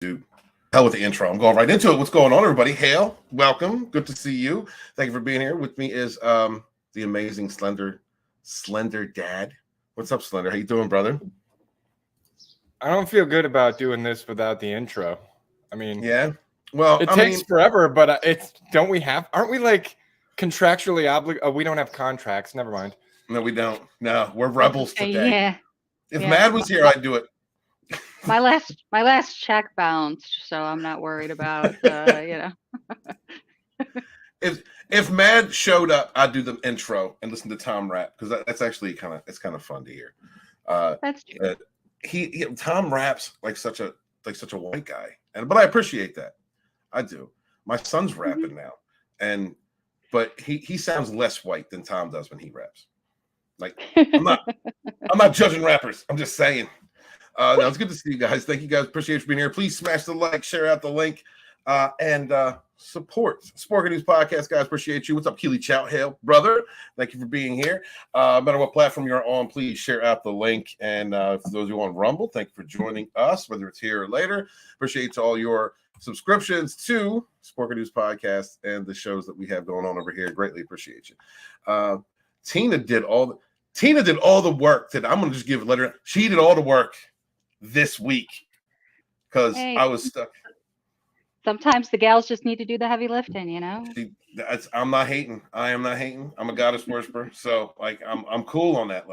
Dude, hell with the intro. I'm going right into it. What's going on, everybody? Hail, welcome. Good to see you. Thank you for being here. With me is the amazing Slender Dad. What's up, Slender? How you doing, brother? I don't feel good about doing this without the intro. I mean, yeah. Well, it takes forever, but aren't we like contractually obligated? Oh, we don't have contracts. Never mind. No, we don't. No, we're rebels today. Yeah. If Mad was here, I'd do it. My last check bounced, so I'm not worried about If Mad showed up, I'd do the intro and listen to Tom rap because that's actually kind of fun to hear. That's true. Tom raps like such a white guy, but I appreciate that. I do. My son's rapping now, but he sounds less white than Tom does when he raps. Like I'm not judging rappers. I'm just saying. No, it's good to see you guys. Thank you guys. Appreciate you for being here. Please smash the like, share out the link, and support Sporking News Podcast, guys. Appreciate you. What's up, Keely Chow? Hail, brother. Thank you for being here. No matter what platform you're on, please share out the link. And for those who on Rumble, thank you for joining us, whether it's here or later. Appreciate all your subscriptions to Sporking News Podcast and the shows that we have going on over here. Greatly appreciate you. Tina did all the work today. I'm gonna just give a letter. She did all the work this week because I was stuck. Sometimes the gals just need to do the heavy lifting, you know. I'm not hating. I am not hating. I'm a goddess worshiper, so like I'm cool on that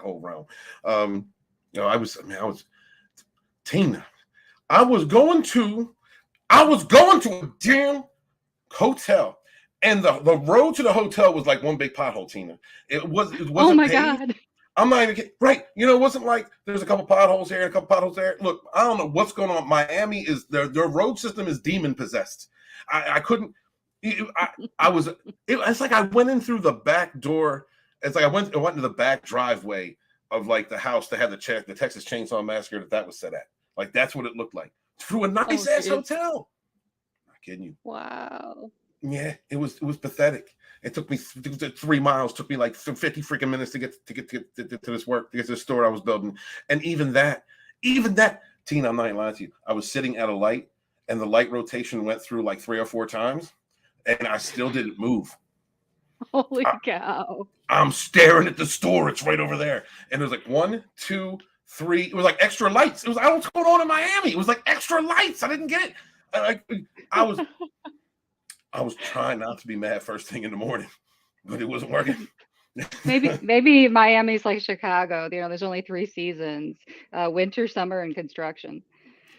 whole realm. I was Tina. I was going to a damn hotel, and the road to the hotel was like one big pothole, Tina. It wasn't. Oh my paved. God. I'm not even kidding. Right. You know, it wasn't like there's a couple potholes here and a couple potholes there. Look, I don't know what's going on. Miami is their road system is demon possessed. I couldn't. It's like I went in through the back door. It's like I went into the back driveway of like the house that had the Texas Chainsaw Massacre that was set at. Like that's what it looked like through a nice ass hotel. I'm not kidding you. Wow. Yeah, it was pathetic. It took me 3 miles. Took me like 50 freaking minutes to get to this work, to get to the store I was building. And even that, Tina, I'm not lying to you. I was sitting at a light, and the light rotation went through like 3 or 4 times, and I still didn't move. Holy cow! I'm staring at the store. It's right over there, and there's like 1, 2, 3. It was like extra lights. It was I don't know what's going on in Miami. It was like extra lights. I didn't get it. I was trying not to be mad first thing in the morning, but it wasn't working. Maybe Miami's like Chicago. You know, there's only 3 seasons: winter, summer, and construction.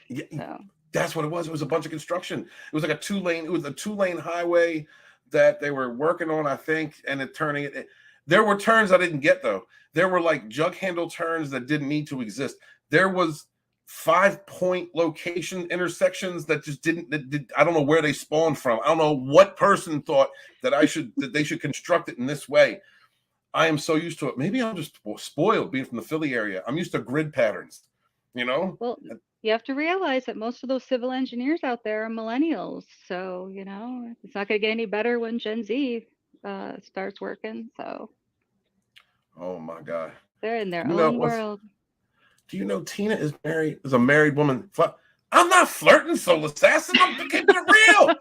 Yeah, so. That's what it was. It was a bunch of construction. It was like a 2-lane highway that they were working on, I think, and turning it. There were turns I didn't get though. There were like jug handle turns that didn't need to exist. There was 5-point location intersections that just didn't. I don't know where they spawned from. I don't know what person thought that they should construct it in this way. I am so used to it. Maybe I'm just spoiled being from the Philly area. I'm used to grid patterns, you know. Well, you have to realize that most of those civil engineers out there are millennials, so you know it's not going to get any better when Gen Z starts working. So. Oh my God. They're in their own world. Do you know Tina is a married woman? I'm not flirting, Soul Assassin. I'm keeping it real.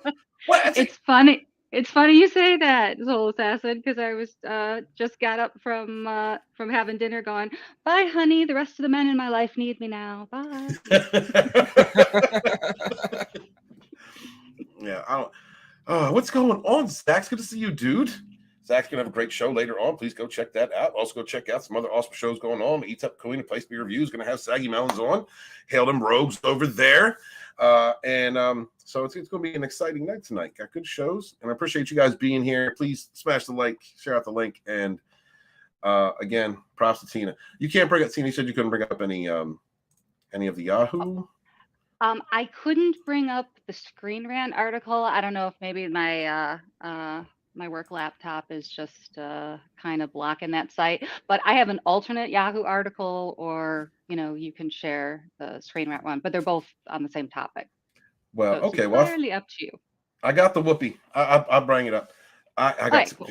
What? It's funny. It's funny you say that, Soul Assassin, because I was just got up from having dinner going, bye, honey. The rest of the men in my life need me now. Bye. Yeah. I don't. What's going on, Zach? Good to see you, dude. Zach's going to have a great show later on. Please go check that out. Also, go check out some other awesome shows going on. Eats Up Queen and Place B Reviews going to have Saggy Melons on. Hail them rogues over there. So it's going to be an exciting night tonight. Got good shows. And I appreciate you guys being here. Please smash the like, share out the link. And again, props to Tina. You can't bring up, Tina, you said you couldn't bring up any of the Yahoo? I couldn't bring up the Screen Rant article. I don't know if maybe my work laptop is just kind of blocking that site, but I have an alternate Yahoo article, or you can share the Screen Rant one, but they're both on the same topic. Well, so okay, entirely up to you. I got the Whoopi. I'll bring it up. I got cool.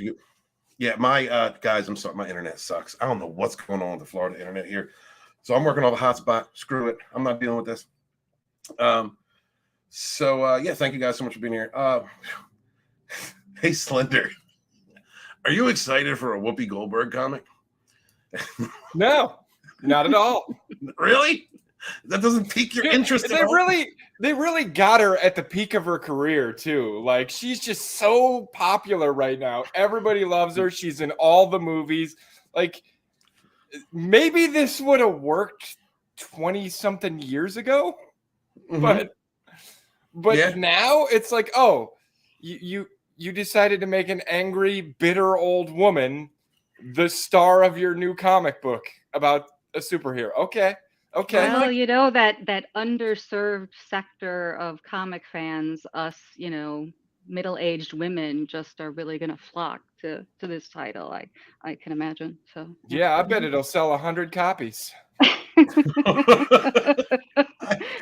Yeah, my guys, I'm sorry, my internet sucks. I don't know what's going on with the Florida internet here, so I'm working on the hotspot. Screw it, I'm not dealing with this. So yeah, thank you guys so much for being here. Hey, Slender, are you excited for a Whoopi Goldberg comic? No, not at all. Really? That doesn't pique your interest at all? They really got her at the peak of her career too. Like, she's just so popular right now. Everybody loves her. She's in all the movies. Like, maybe this would have worked 20-something years ago, but yeah. Now it's like, oh, you decided to make an angry, bitter old woman the star of your new comic book about a superhero. Okay. Well, you know, that underserved sector of comic fans, us, you know, middle-aged women, just are really going to flock to this title. I can imagine. So yeah, I bet it'll sell 100 copies. I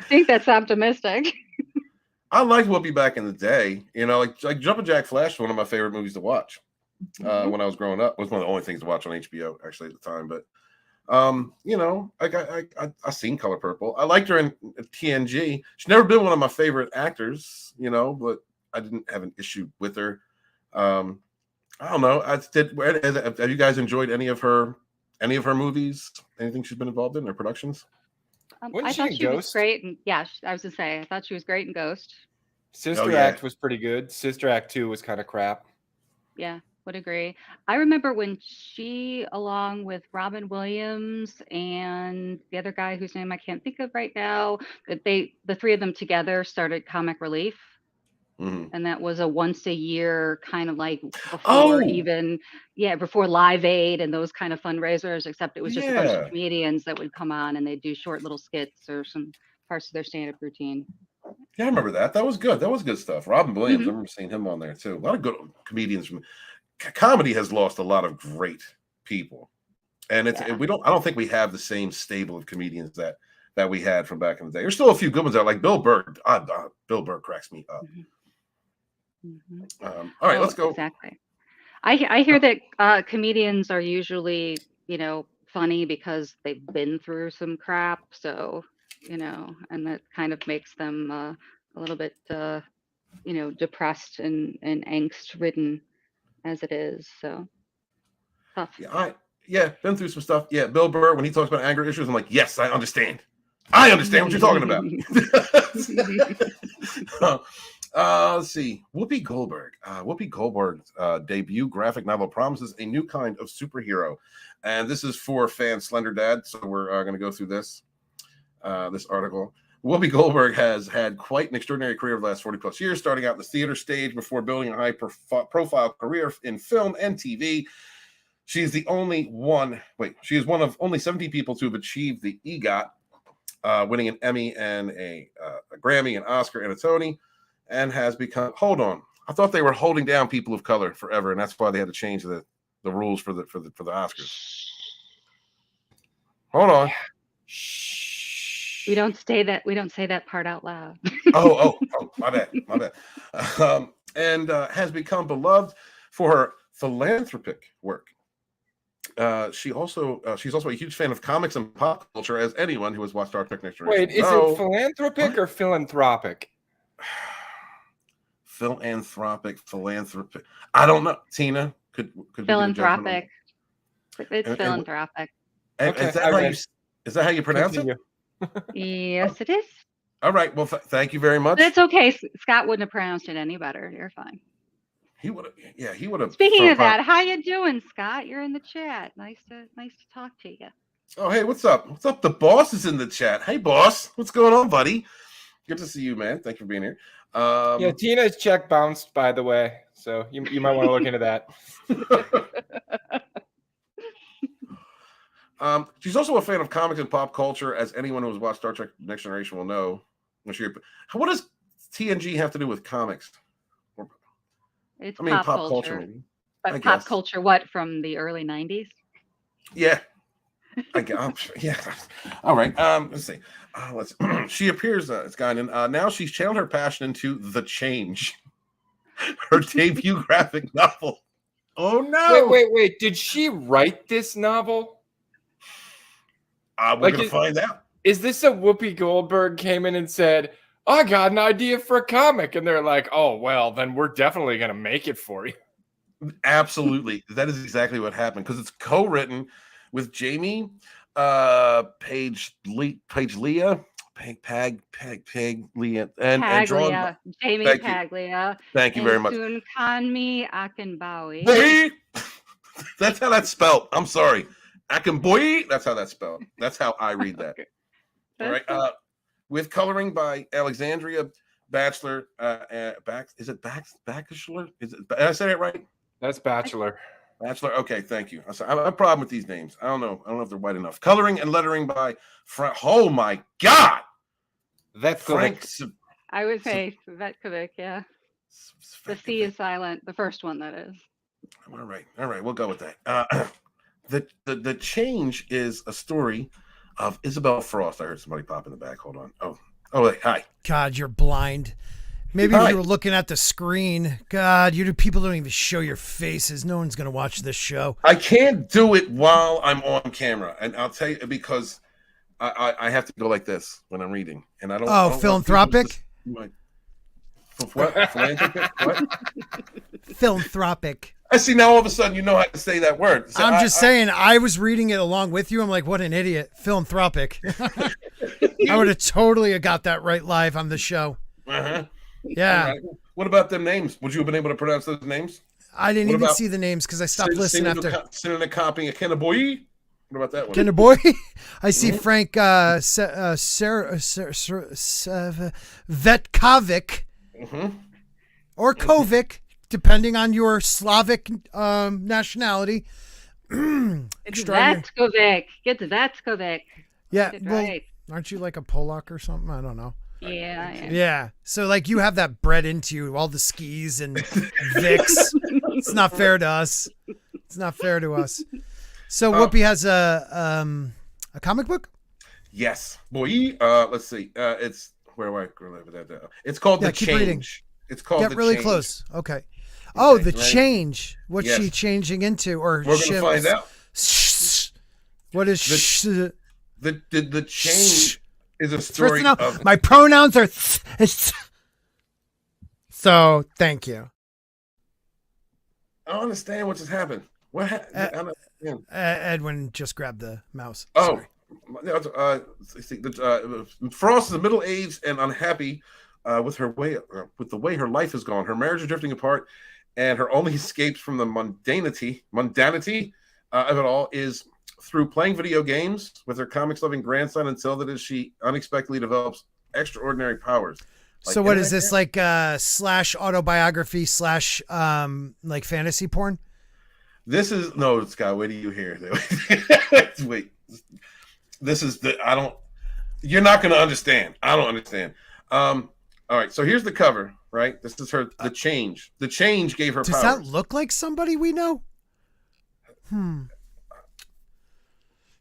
think that's optimistic. I liked Whoopi back in the day. You know, like Jumpin' Jack Flash was one of my favorite movies to watch when I was growing up. It was one of the only things to watch on HBO actually at the time. But you know, I seen Color Purple. I liked her in TNG. She's never been one of my favorite actors, you know, but I didn't have an issue with her. I don't know. Have you guys enjoyed any of her movies? Anything she's been involved in, or productions? I thought she was great, and yeah, I was gonna say I thought she was great in Ghost. Sister Act was pretty good. Sister Act 2 was kind of crap. Yeah, would agree. I remember when she, along with Robin Williams and the other guy whose name I can't think of right now, that the three of them together started Comic Relief. And that was a once a year kind of like before Live Aid and those kind of fundraisers, except it was just a bunch of comedians that would come on and they'd do short little skits or some parts of their stand-up routine. Yeah, I remember that. That was good. That was good stuff. Robin Williams, I remember seeing him on there too. A lot of good comedians. Comedy has lost a lot of great people, and I don't think we have the same stable of comedians that we had from back in the day. There's still a few good ones out, like Bill Burr. Bill Burr cracks me up. All right, let's go. Exactly. I hear that comedians are usually, you know, funny because they've been through some crap. So, you know, and that kind of makes them a little bit, you know, depressed and angst ridden as it is. So tough. Yeah, been through some stuff. Yeah, Bill Burr, when he talks about anger issues, I'm like, yes, I understand. I understand what you're talking about. Let's see. Whoopi Goldberg. Whoopi Goldberg's debut graphic novel promises a new kind of superhero. And this is for fan Slender Dad. So we're going to go through this article. Whoopi Goldberg has had quite an extraordinary career over the last 40 plus years, starting out in the theater stage before building a high profile career in film and TV. She is one of only 17 people to have achieved the EGOT, winning an Emmy and a Grammy, an Oscar, and a Tony. And has become. Hold on, I thought they were holding down people of color forever, and that's why they had to change the rules for the Oscars. Hold on. We don't say that part out loud. oh, my bad. And has become beloved for her philanthropic work. She's also a huge fan of comics and pop culture, as anyone who has watched Star Trek Next Generation. Wait, is it philanthropic or philanthropic? Philanthropic. I don't know. Tina, could philanthropic. It's philanthropic. Okay, is that how you pronounce it? Yes, it is. All right. Well, thank you very much. But it's okay. Scott wouldn't have pronounced it any better. You're fine. He would have. Yeah, he would have. Speaking of that, how you doing, Scott? You're in the chat. Nice to talk to you. Oh, hey, what's up? What's up? The boss is in the chat. Hey, boss, what's going on, buddy? Good to see you, man. Thanks for being here. Yeah, Tina's check bounced, by the way, so you might want to look into that. She's also a fan of comics and pop culture, as anyone who has watched Star Trek Next Generation will know. What does TNG have to do with comics? It's pop culture. Maybe. But pop culture, what, from the early 90s? Yeah. Yeah. All right. Let's see. She appears it's gone in. Now she's channeled her passion into The Change, her debut graphic novel. Oh no! Wait! Did she write this novel? We're gonna find out. Is this a Whoopi Goldberg came in and said, I got an idea for a comic. And they're like, oh, well, then we're definitely going to make it for you. Absolutely. That is exactly what happened because it's co-written with Jamie, Page Leah, Leah, and drawn. Paglia, Jamie Thank you. Paglia. Thank you very much. Soon Conmi Akinbawi. Boy, that's how that's spelled. I'm sorry, Akinboy. That's how that's spelled. That's how I read that. Okay. All right. With coloring by Alexandria Bachelor. Is it Bachelor? Is it? Did I say it right? That's Bachelor. Bachelor. Okay, thank you. I have a problem with these names. I don't know if they're white enough. Coloring and lettering by Frank. Oh my God. That's Frank. I would say Vetkovic, yeah. The C is silent. The first one, that is. All right. We'll go with that. The change is a story of Isabel Frost. I heard somebody pop in the back. Hold on. Oh, wait. Hi. God, you're blind. Maybe if you were looking at the screen. God, people don't even show your faces. No one's going to watch this show. I can't do it while I'm on camera. And I'll tell you because I have to go like this when I'm reading. And I don't. Oh, philanthropic? What? Philanthropic? What? Philanthropic. I see now all of a sudden you know how to say that word. So I'm just saying, I was reading it along with you. I'm like, what an idiot. Philanthropic. I would have totally got that right live on the show. Uh-huh. Yeah. Right. What about them names? Would you have been able to pronounce those names? I didn't even see the names because I stopped listening after. Sending a copy of Kennaboy. What about that one? Kennaboy? I see Frank Vetkovic or Kovic, depending on your Slavic nationality. It's Vetkovic. Get to Vetkovic. Yeah. Well, right. aren't you like a Polak or something? I don't know. Yeah. So like you have that bred into you, all the skis and Vicks. It's not fair to us. It's not fair to us. So Whoopi has a comic book? Yes. Boy, let's see. It's where do I grab that? It's called The Change. Reading. It's called Get The really Change. close. Okay. Oh, The right? Change. What's she changing into? Or we're gonna find out. What is the change is a story of my pronouns are so thank you. I don't understand what just happened. What happened? Edwin just grabbed the mouse. Oh, sorry. Frost is middle-aged and unhappy with the way her life has gone. Her marriage is drifting apart, and her only escape from the mundanity of it all is through playing video games with her comics-loving grandson until that is she unexpectedly develops extraordinary powers. So what is this, like slash autobiography slash like fantasy porn? This is no, Scott. Wait till you hear. Wait, this is you're not going to understand. I don't understand. All right. So here's the cover. Right. This is her. The change. The change gave her. Does powers. that look like somebody we know?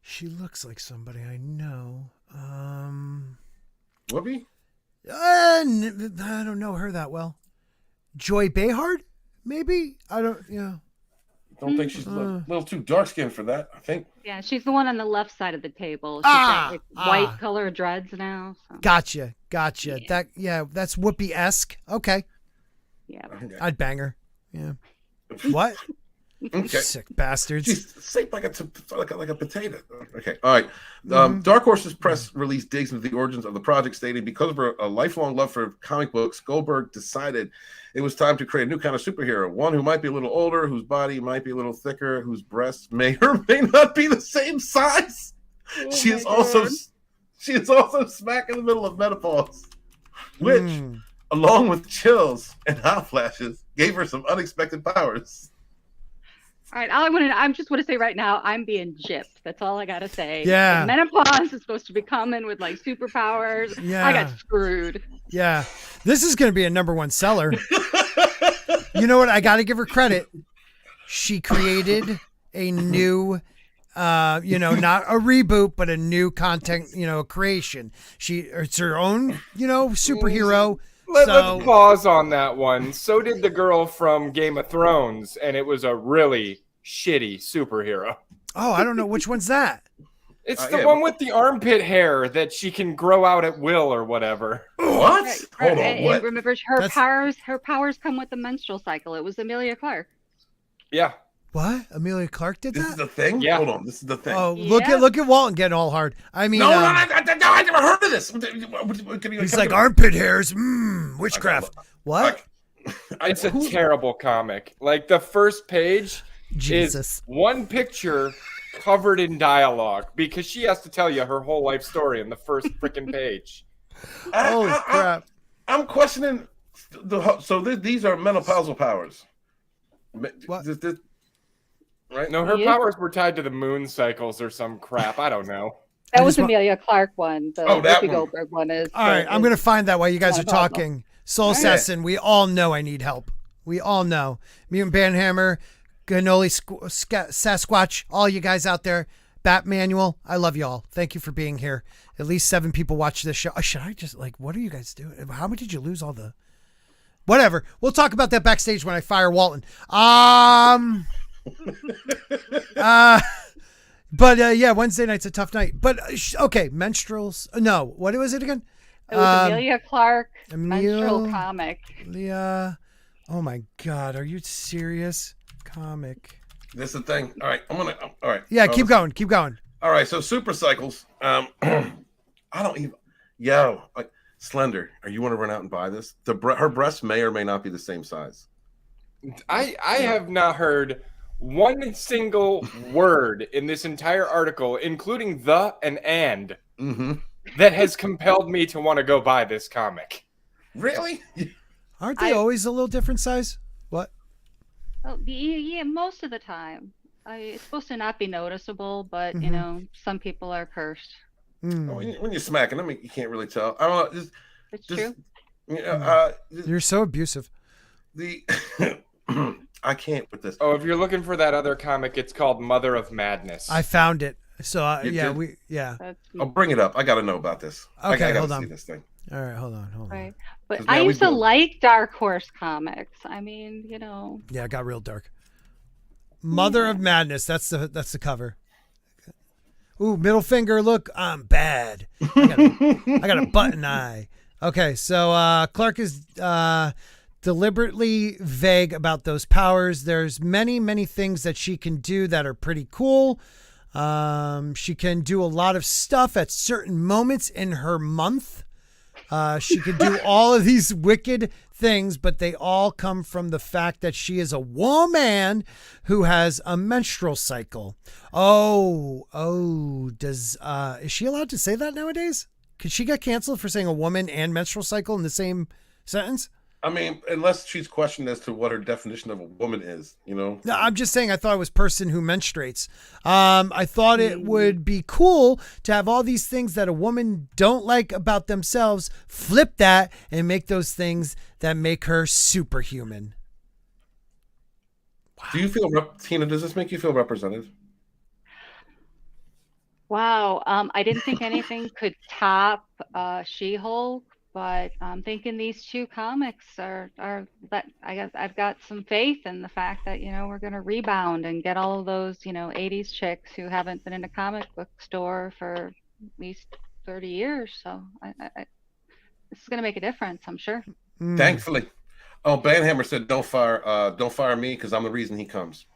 She looks like somebody I know. Whoopi? I don't know her that well. Joy Behar? Maybe? I don't. Yeah. Don't think she's a little too dark skinned for that. I think. Yeah, she's the one on the left side of the table. She's got like white color dreads now. So. Gotcha. Yeah. That's Whoopi-esque. Okay. Yeah. Okay. I'd bang her. Yeah. What? Okay. Sick bastards. She's shaped like a potato. Okay. All right. Dark Horse's press release digs into the origins of the project, stating because of her lifelong love for comic books, Goldberg decided it was time to create a new kind of superhero, one who might be a little older, whose body might be a little thicker, whose breasts may or may not be the same size. She is also smack in the middle of menopause, which, along with chills and hot flashes, gave her some unexpected powers. All right, I just want to say right now, I'm being gypped. That's all I gotta say. Yeah. The menopause is supposed to be coming with like superpowers. Yeah. I got screwed. Yeah. This is going to be a #1 seller. You know what? I got to give her credit. She created a new, not a reboot, but a new content, creation. It's her own, superhero. Let's pause on that one. So did the girl from Game of Thrones, and it was a really shitty superhero. Oh, I don't know which one's that. It's the yeah, one with the armpit hair that she can grow out at will or whatever. What? Right, Hold on. and What? remember, her That's- powers come with the menstrual cycle. It was Amelia Clark. Yeah. What? Amelia Clark did This that? is the thing. Yeah. Hold on. This is the thing. Oh, Yeah. look at Walton getting all hard. I mean, no, I never heard of this. he's like armpit hairs. Witchcraft. What? It's a terrible comic. Like the first page Jesus. is one picture covered in dialogue because she has to tell you her whole life story in the first freaking page. Holy crap. I'm questioning. These are menopausal powers. What? Right? No, her Yeah. powers were tied to the moon cycles or some crap. I don't know. That I was just wa- Amelia Clark one. The Oh, that Whoopi one. Goldberg one is. All right, I'm going to find that while you guys are Menopausal. talking. Soul All right. Assassin, we all know I need help. We all know. Mutant Banhammer, Ganoli Sasquatch, all you guys out there. Bat Manual, I love you all. Thank you for being here. At least 7 people watch this show. Should I just, what are you guys doing? How much did you lose all the... Whatever. We'll talk about that backstage when I fire Walton. But yeah, Wednesday night's a tough night. But okay, menstruals. No, what was it again? It was Amelia Clark menstrual Amelia- comic. Leah. Oh my God, are you serious? Comic. This is the thing. All right, all right. Yeah, keep going. All right, so super cycles. I don't even. Like Slender. Are you want to run out and buy this? Her breasts may or may not be the same size. I have not heard one single word in this entire article, including the and Mm-hmm. that has compelled me to want to go buy this comic. Really? Aren't they always a little different size? What? Oh, yeah, most of the time. It's supposed to not be noticeable, but you Mhm. know, some people are cursed. Mm. When you're smacking them, you can't really tell. I don't know. It's true. You're so abusive. I can't with this. Oh, if you're looking for that other comic, it's called Mother of Madness. I found it. So You yeah, did? That's I'll bring it up. I got to know about this. Okay, I gotta hold see on. this thing. All right, hold on. right. But 'Cause I now we used to do- like Dark Horse comics. I mean, you know. Yeah, it got real dark. Mother of Madness. That's the cover. Ooh, middle finger. Look, I'm bad. I got a button eye. Okay, so Clark is deliberately vague about those powers. There's many things that she can do that are pretty cool. She can do a lot of stuff at certain moments in her month. She can do all of these wicked things, but they all come from the fact that she is a woman who has a menstrual cycle. Is she allowed to say that nowadays? Could she get canceled for saying a woman and menstrual cycle in the same sentence? I mean, unless she's questioned as to what her definition of a woman is, you know? No, I'm just saying I thought it was person who menstruates. I thought it would be cool to have all these things that a woman don't like about themselves, flip that and make those things that make her superhuman. Do you feel, Tina, does this make you feel represented? Wow. I didn't think anything could top She-Hulk, but I'm thinking these 2 comics are that I guess I've got some faith in the fact that, you know, we're going to rebound and get all of those, you know, 80s chicks who haven't been in a comic book store for at least 30 years. So this is going to make a difference, I'm sure. Thankfully. Oh, Banhammer said, don't fire me because I'm the reason he comes.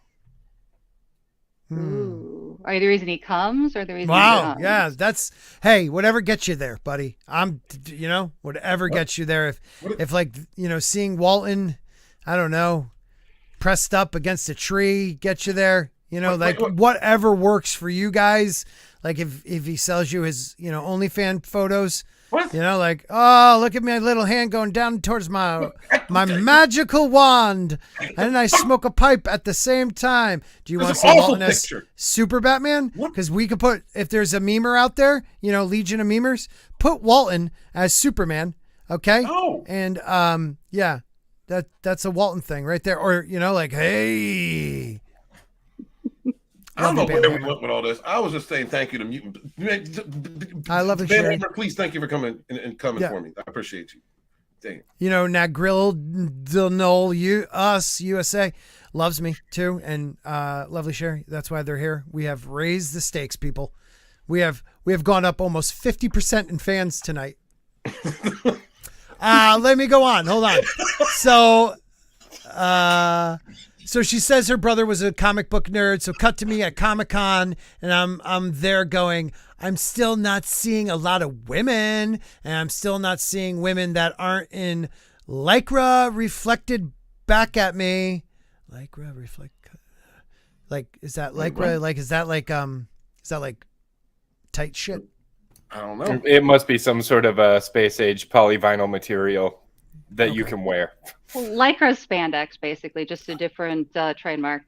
Ooh. Are you the reason he comes or the reason he Wow. comes? Yeah, that's, hey, whatever gets you there, buddy. Whatever gets you there. If like, you know, seeing Walton, I don't know, pressed up against a tree gets you there, you know, whatever works for you guys. Like if he sells you his, you know, OnlyFans photos, What? you know, like, oh, look at my little hand going down towards my magical wand, and I smoke a pipe at the same time. Do you want to That's see an awful Walton as picture. Super Batman? What? Because we could put, if there's a memer out there, you know, Legion of Memers, put Walton as Superman, okay? Oh. And yeah, that's a Walton thing right there. Or, you know, like, hey. I don't know Love you, where we Banhammer. went with all this. I was just saying thank you to Mutant. I love it, Sherry. Banhammer, please thank you for coming and coming Yeah. for me. I appreciate you. Dang. You know, Nagril Denol, us, USA, loves me too. And lovely Sherry. That's why they're here. We have raised the stakes, people. We have gone up almost 50% in fans tonight. Let me go on. Hold on. So she says her brother was a comic book nerd. So cut to me at Comic-Con, and I'm there going, I'm still not seeing a lot of women, and I'm still not seeing women that aren't in Lycra reflected back at me. Lycra reflect, like, is that Lycra? Like, is that like tight shit? I don't know. It must be some sort of a space age polyvinyl material that you can wear. Lycra spandex, basically, just a different trademark.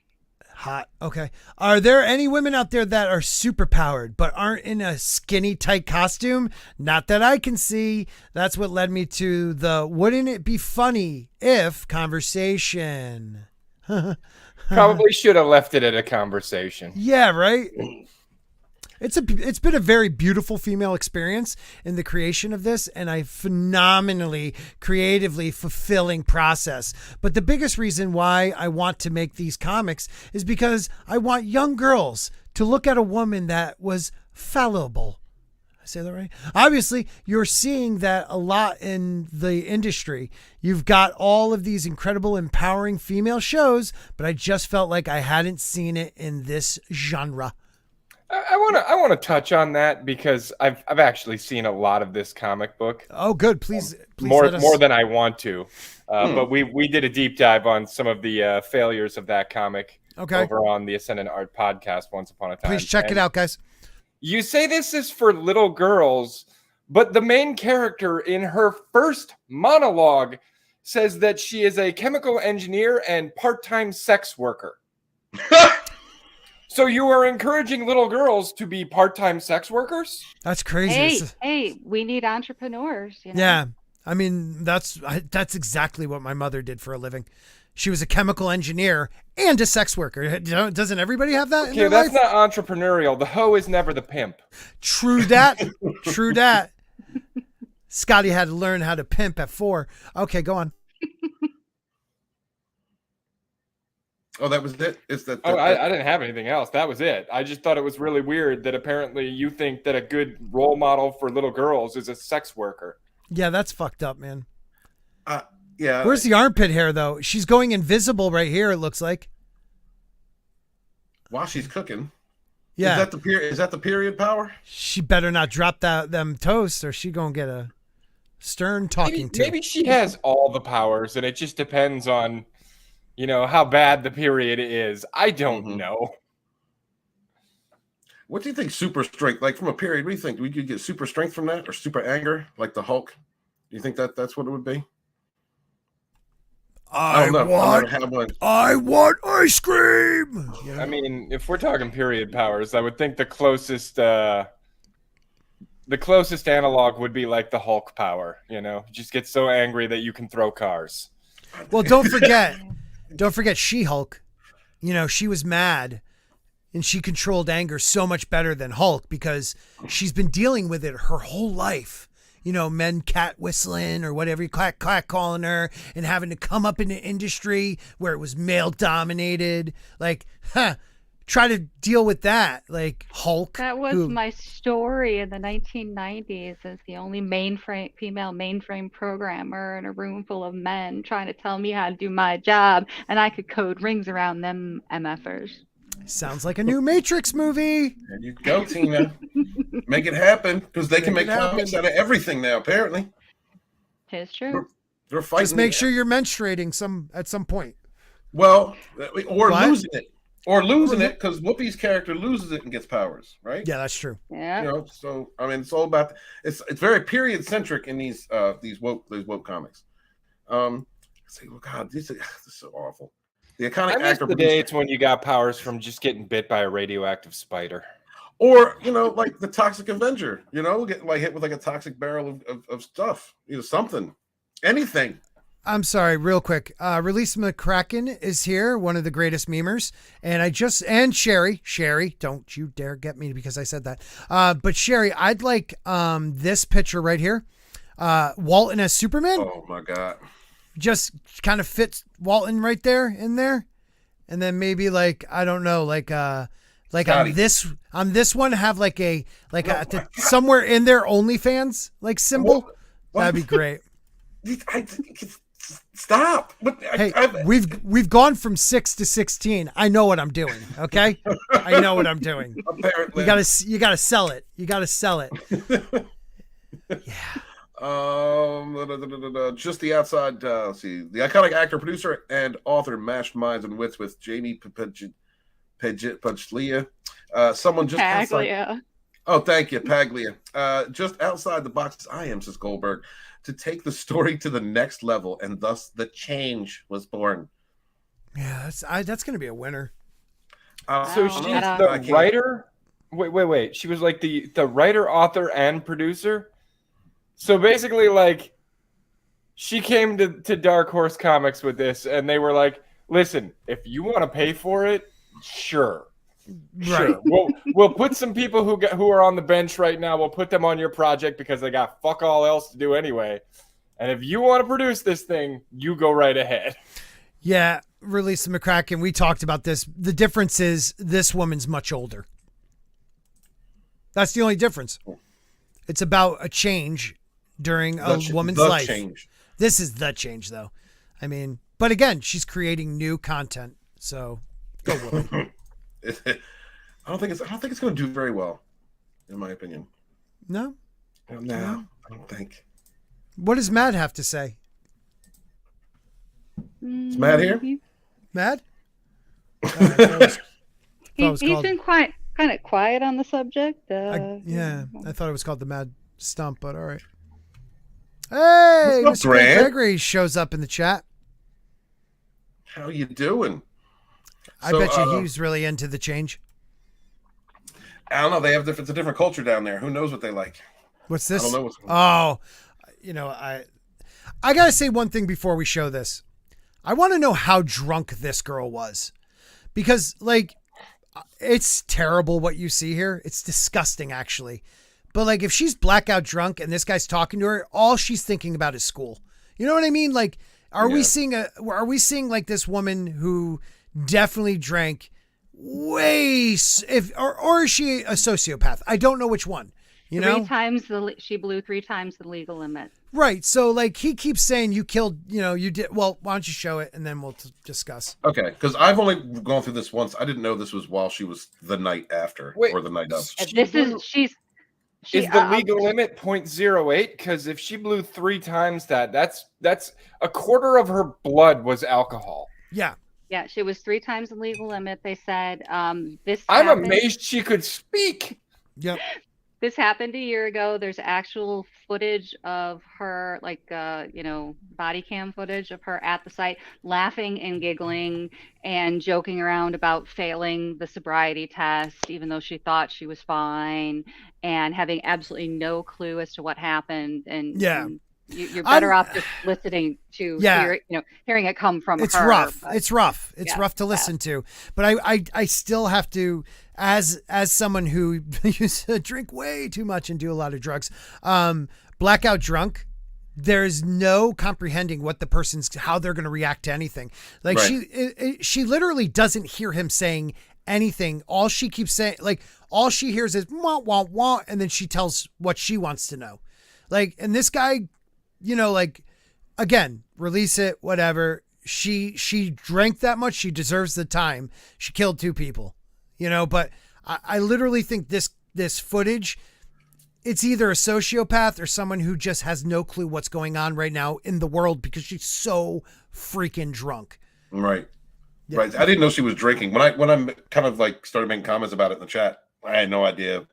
Hot. Okay. Are there any women out there that are super powered but aren't in a skinny, tight costume? Not that I can see. That's what led me to the wouldn't it be funny if conversation. Probably should have left it at a conversation. Yeah, right? It's been a very beautiful female experience in the creation of this, and a phenomenally creatively fulfilling process. But the biggest reason why I want to make these comics is because I want young girls to look at a woman that was fallible. I say that right? Obviously, you're seeing that a lot in the industry. You've got all of these incredible, empowering female shows, but I just felt like I hadn't seen it in this genre. I want to touch on that because I've actually seen a lot of this comic book. Oh, good. Please more than I want to. But we did a deep dive on some of the failures of that comic over on the Ascendant Art podcast once upon a time. Please check it out, guys. You say this is for little girls, but the main character in her first monologue says that she is a chemical engineer and part-time sex worker. So you are encouraging little girls to be part-time sex workers? That's crazy. Hey, we need entrepreneurs. You know? Yeah. I mean, that's exactly what my mother did for a living. She was a chemical engineer and a sex worker. Doesn't everybody have that in their that's life? not entrepreneurial. The hoe is never the pimp. True that. True that. Scotty had to learn how to pimp at 4. Okay, go on. Oh, that was it? I didn't have anything else. That was it. I just thought it was really weird that apparently you think that a good role model for little girls is a sex worker. Yeah, that's fucked up, man. Yeah. Where's the armpit hair, though? She's going invisible right here, it looks like. While she's cooking. Yeah. Is that the period power? She better not drop them toasts or she gonna get a stern talking to. Maybe she has all the powers and it just depends on, how bad the period is. I don't know. What do you think super strength, like from a period, what do you think? We could get super strength from that or super anger like the Hulk? Do you think that's what it would be? I want ice cream. I mean, if we're talking period powers, I would think the closest analog would be like the Hulk power, just get so angry that you can throw cars. Well, don't forget She-Hulk. She was mad and she controlled anger so much better than Hulk because she's been dealing with it her whole life. Men cat whistling or whatever, clack calling her and having to come up in the industry where it was male dominated. Like, try to deal with that. Like Hulk. That was my story in the 1990s as the only female mainframe programmer in a room full of men trying to tell me how to do my job, and I could code rings around them MFers. Sounds like a new Matrix movie. There you go, Tina. Make it happen because they can make comics out of everything now, apparently. It's true. They're fighting. Just make sure you're menstruating at some point. Well, or losing it. Or losing it because Whoopi's character loses it and gets powers, right? Yeah, that's true. Yeah. So I mean, it's all about it's very period centric in these woke comics. Say, well, God, this is so awful. The iconic I miss actor the days when you got powers from just getting bit by a radioactive spider, or like the Toxic Avenger. Get hit with like a toxic barrel of stuff. Something, anything. I'm sorry, real quick. Release McCracken is here, one of the greatest memers. And Sherry, don't you dare get me because I said that. But Sherry, I'd like this picture right here. Walton as Superman. Oh my God. Just kind of fits Walton right there in there. And then maybe like, I don't know, like Like Scotty. on this one, have like a somewhere in there OnlyFans like symbol. What? That'd be great. Stop. Hey, we've gone from 6 to 16. I know what I'm doing. Okay, I know what I'm doing. Apparently, You gotta sell it. You gotta sell it. Yeah. Just the outside. Let's see, the iconic actor, producer, and author mashed minds and wits with Jamie Paglia. Someone just outside. Paglia. Oh, thank you, Paglia. Just outside the box as I am, says Goldberg, to take the story to the next level, and thus the change was born. Yeah, that's gonna be a winner. So she's the writer. Wait. She was like the writer, author, and producer. So basically, like, she came to Dark Horse Comics with this, and they were like, "Listen, if you want to pay for it, sure. Right. We'll put some people who are on the bench right now. We'll put them on your project because they got fuck all else to do anyway. And if you want to produce this thing, you go right ahead." Yeah, Release the McCracken. We talked about this. The difference is this woman's much older. That's the only difference. It's about a change during a woman's life. Change. This is the change, though. I mean, but again, she's creating new content. So go woman. I don't think it's going to do very well, in my opinion. No. No, I don't think. What does Matt have to say? Is Matt here? Matt? He's been kind of quiet on the subject. Yeah, I thought it was called the Mad Stump, but all right. Hey, What's Mr. up, Grant? Gregory shows up in the chat. How you doing? I bet you he's really into the change. I don't know. It's a different culture down there. Who knows what they like? What's this? I don't know what's going on. Oh, I got to say one thing before we show this. I want to know how drunk this girl was. Because, like, it's terrible what you see here. It's disgusting, actually. But, like, if she's blackout drunk and this guy's talking to her, all she's thinking about is school. You know what I mean? Like, are we seeing like this woman who definitely drank or is she a sociopath? I don't know which one. You know, she blew 3 times the legal limit. Right. So, like, he keeps saying you killed, you did. Well, why don't you show it and then we'll discuss. Okay, because I've only gone through this once. I didn't know this was while she was the night after or the night of. Is the legal limit 0.08? Because if she blew 3 times that's a quarter of her blood was alcohol. Yeah. Yeah, she was 3 times the legal limit. They said this. I'm amazed she could speak. Yep. This happened a year ago. There's actual footage of her, like, body cam footage of her at the site, laughing and giggling and joking around about failing the sobriety test, even though she thought she was fine, and having absolutely no clue as to what happened. And you're better off just listening to hearing it come from her. It's rough. It's rough to listen to. But I still have to, as someone who used to drink way too much and do a lot of drugs, blackout drunk, there's no comprehending what the person's, how they're going to react to anything. Like, right. She literally doesn't hear him saying anything. All she keeps saying, like, all she hears is wah, wah, wah, and then she tells what she wants to know. Like, and this guy, like, again, release it, whatever. She drank that much. She deserves the time. She killed 2 people, but I literally think this footage, it's either a sociopath or someone who just has no clue what's going on right now in the world because she's so freaking drunk. Right. Yeah. Right. I didn't know she was drinking. When I kind of like started making comments about it in the chat, I had no idea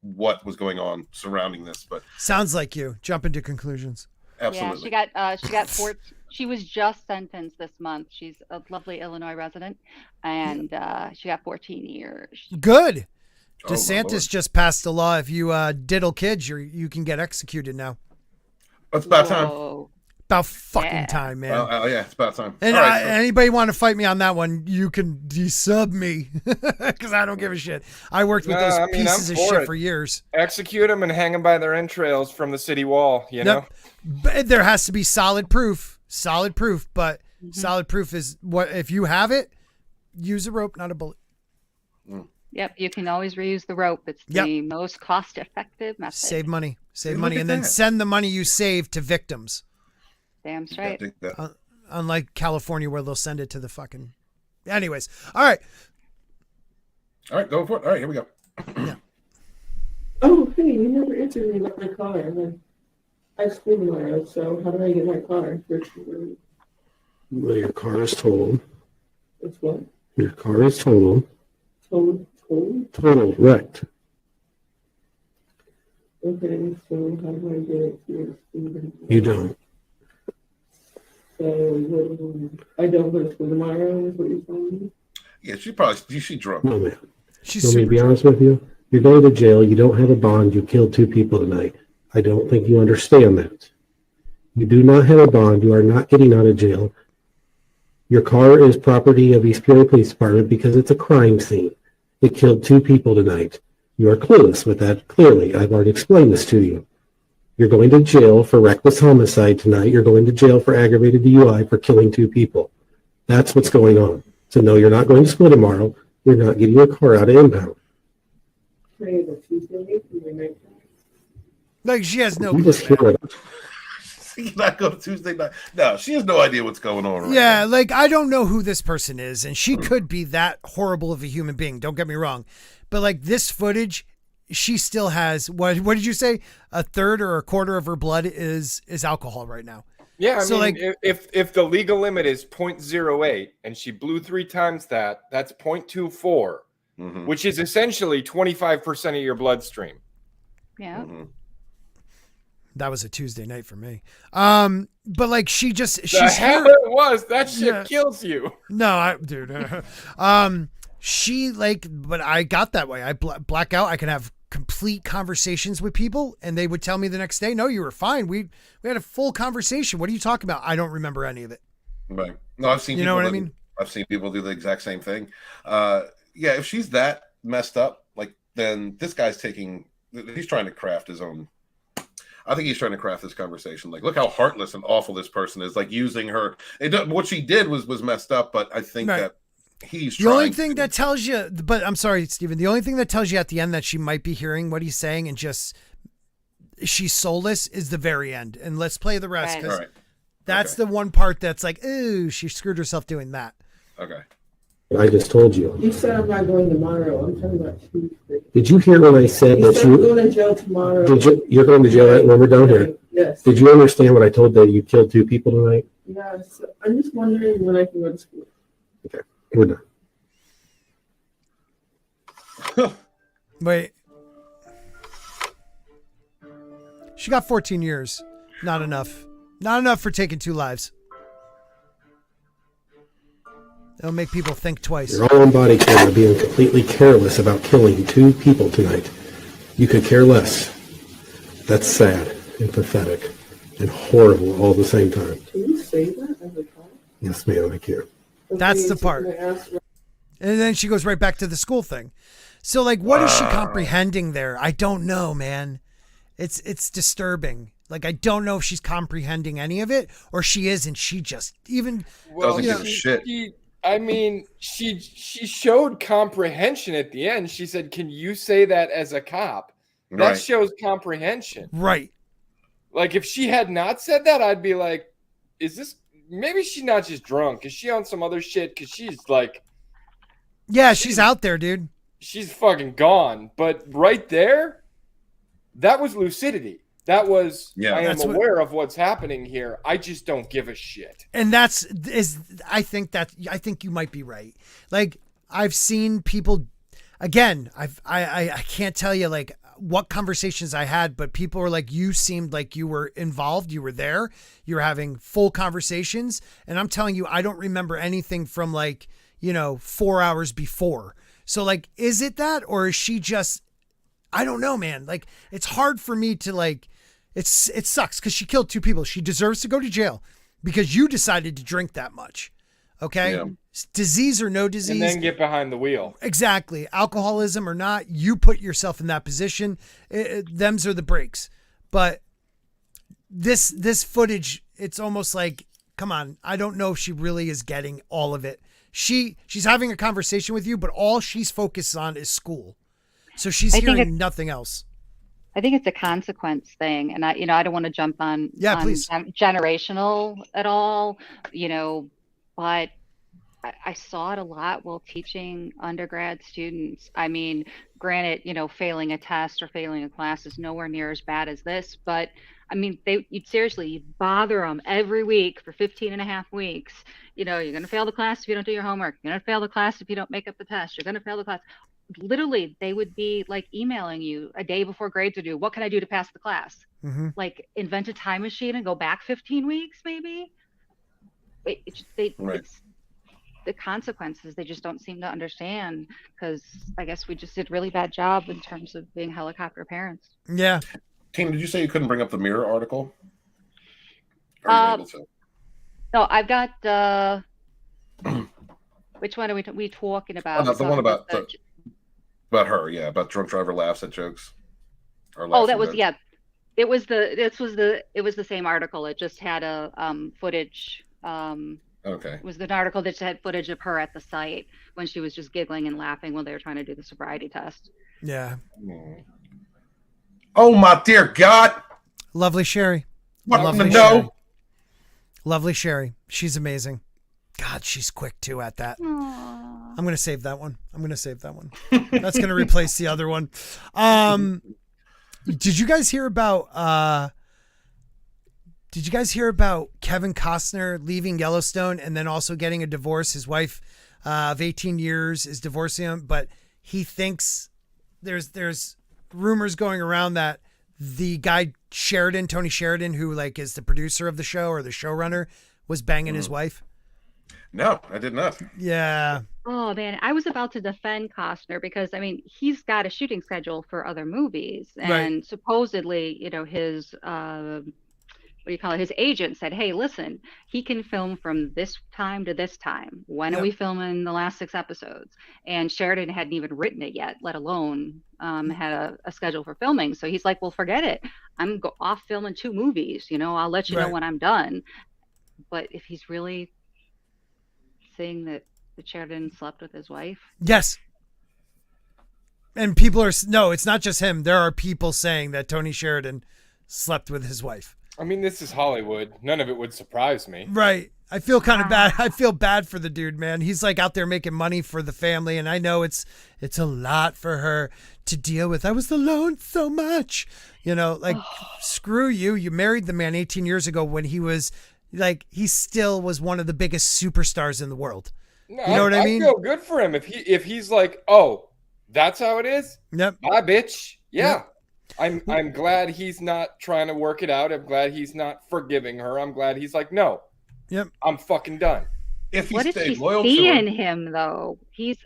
what was going on surrounding this, but sounds like you jump into conclusions. Absolutely. Yeah, she got 4. She was just sentenced this month. She's a lovely Illinois resident, and she got 14 years. Good. DeSantis just passed a law. If you diddle kids, you can get executed now. It's about time. About fucking time, man. Yeah, it's about time. And anybody want to fight me on that one, you can desub me because I don't give a shit. I worked with those pieces of shit for years. Execute them and hang them by their entrails from the city wall, know? But there has to be solid proof, but solid proof is what, if you have it, use a rope, not a bullet. Yep, you can always reuse the rope. It's the most cost-effective method. Save money, Look at and then that. send the money you save to victims. Damn straight. Unlike California, where they'll send it to the fucking. Anyways, all right. All right, go for it. All right, here we go. Yeah. Oh, hey, you never answered me about my car. I have school tomorrow, so how do I get my car? Well, your car is totaled. It's what? Your car is totaled. Told? Totaled, wrecked. Okay, so how do I get it to your school? You don't. So I don't go to school tomorrow, is what you're telling me? Yeah, she drunk. No, man. She's Let me super be honest with you. You're going to jail. You don't have a bond. You killed 2 people tonight. I don't think you understand that. You do not have a bond. You are not getting out of jail. Your car is property of East Peoria Police Department because it's a crime scene. It killed 2 people tonight. You are clueless with that, clearly. I've already explained this to you. You're going to jail for reckless homicide tonight. You're going to jail for aggravated DUI for killing 2 people. That's what's going on. So no, you're not going to school tomorrow. You're not getting your car out of impound. like she has no. You just hear it. You not go to Tuesday night. No, she has no idea what's going on. Right Yeah, now. like I don't know who this person is, and she could be that horrible of a human being. Don't get me wrong, but like this footage, she still has what did you say? A third or a quarter of her blood is alcohol right now. Yeah, I So, mean, like- if the legal limit is 0.08 and she blew 3 times that, that's 0.24, Mhm. which is essentially 25% of your bloodstream. Yeah. Mhm. That was a Tuesday night for me. But like she just The she's hell here. it was. That shit Yeah. kills you. No, dude. She like, but I got that way. I black out. I can have complete conversations with people, and they would tell me the next day, "No, you were fine. We had a full conversation. What are you talking about?" I don't remember any of it. Right. No, I've seen. You know people what I that- mean? I've seen people do the exact same thing. Yeah, if she's that messed up, like then this guy's taking. He's trying to craft his own. I think he's trying to craft this conversation. Like, look how heartless and awful this person is. Like using her. What she did was messed up, but I think Right. that he's The only trying thing to- that tells you, but I'm sorry, Stephen. The only thing that tells you at the end that she might be hearing what he's saying and just she's soulless is the very end. And let's play the rest Right. because All right. that's Okay. the one part that's like, ooh, she screwed herself doing that. Okay. I just told you. You said I'm not going tomorrow. I'm talking about Tuesday. Did you hear when I said You that said I'm you? going to jail tomorrow. You're going to jail when we're done here. Yes. Did you understand what I told that you killed 2 people tonight? Yes. I'm just wondering when I can go to school. We're done. Wait. She got 14 years. Not enough. Not enough for taking 2 lives. It'll make people think twice. You're all on body camera being completely careless about killing 2 people tonight. You could care less. That's sad and pathetic and horrible all at the same time. Can you say that as a cop? Yes, ma'am, I can. That's the so part. can I ask- And then she goes right back to the school thing. So like what is she comprehending there? I don't know, man. It's disturbing. Like I don't know if she's comprehending any of it or she isn't. She just even Doesn't you give know, a shit. She showed comprehension at the end. She said, "Can you say that as a cop?" That Right. shows comprehension. right. Like if she had not said that, I'd be like, "Is this? Maybe she's not just drunk. Is she on some other shit? Because she's like, Yeah, she's out there, dude. she's fucking gone." But right there, that was lucidity. That was, Yeah. I am That's what- aware of what's happening here. I just don't give a shit. And I think you might be right. Like I've seen people again, I can't tell you like what conversations I had, but people were like, you seemed like you were involved, you were there, you were having full conversations. And I'm telling you, I don't remember anything from like, 4 hours before. So like, is it that, or is she just, I don't know, man. Like it's hard for me to like, it sucks because she killed 2 people. She deserves to go to jail because you decided to drink that much. Okay. Yeah. Disease or no disease. And then get behind the wheel. Exactly. Alcoholism or not, you put yourself in that position. Them's are the breaks. But this footage, it's almost like, come on, I don't know if she really is getting all of it She's having a conversation with you, but all she's focused on is school. So she's I think hearing nothing else. I think it's a consequence thing, and I don't want to jump on Please. Generational at all, but I saw it a lot while teaching undergrad students. I mean, granted, failing a test or failing a class is nowhere near as bad as this, but I mean, you'd bother them every week for 15 and a half weeks. You're going to fail the class if you don't do your homework. You're going to fail the class if you don't make up the test. You're going to fail the class. Literally, they would be like emailing you a day before grades are due. What can I do to pass the class? Mm-hmm. Like invent a time machine and go back 15 weeks, maybe. It's the consequences they just don't seem to understand, because I guess we just did a really bad job in terms of being helicopter parents. Yeah. Tina, did you say you couldn't bring up the Mirror article? Are you able to? No, I've got which one are we talking about? Oh, no, the one about her, yeah, about drunk driver laughs at jokes. That was jokes. It was the same article. It just had a footage. Okay. It was an article that had footage of her at the site when she was just giggling and laughing while they were trying to do the sobriety test. Yeah. Oh my dear God! Lovely Sherry. Lovely Sherry. Lovely Sherry. She's amazing. God, she's quick too at that. Aww. I'm going to save that one. That's going to replace the other one. Did you guys hear about Kevin Costner leaving Yellowstone and then also getting a divorce? His wife of 18 years is divorcing him, but he thinks there's rumors going around that the guy Tony Sheridan, who like is the producer of the show or the showrunner, was banging his wife. No, I did not. Yeah. Oh man, I was about to defend Costner because I mean he's got a shooting schedule for other movies, and supposedly his his agent said, hey, listen, he can film from this time to this time. When are we filming the last 6 episodes? And Sheridan hadn't even written it yet, let alone had a schedule for filming. So he's like, well, forget it. I'm off filming 2 movies. I'll let you know when I'm done. But if he's really saying that Sheridan slept with his wife. Yes. And people it's not just him. There are people saying that Tony Sheridan slept with his wife. I mean, this is Hollywood. None of it would surprise me. Right. I feel kind of bad. I feel bad for the dude, man. He's like out there making money for the family. And I know it's a lot for her to deal with. I was alone so much, screw you. You married the man 18 years ago when he was like, he still was one of the biggest superstars in the world. No, you know what I mean? I feel good for him. If he's like, oh, that's how it is. Yep. Bye, bitch. Yeah. Yep. I'm glad he's not trying to work it out. I'm glad he's not forgiving her. I'm glad he's like, no. Yep. I'm fucking done. If what does she see in him though? He's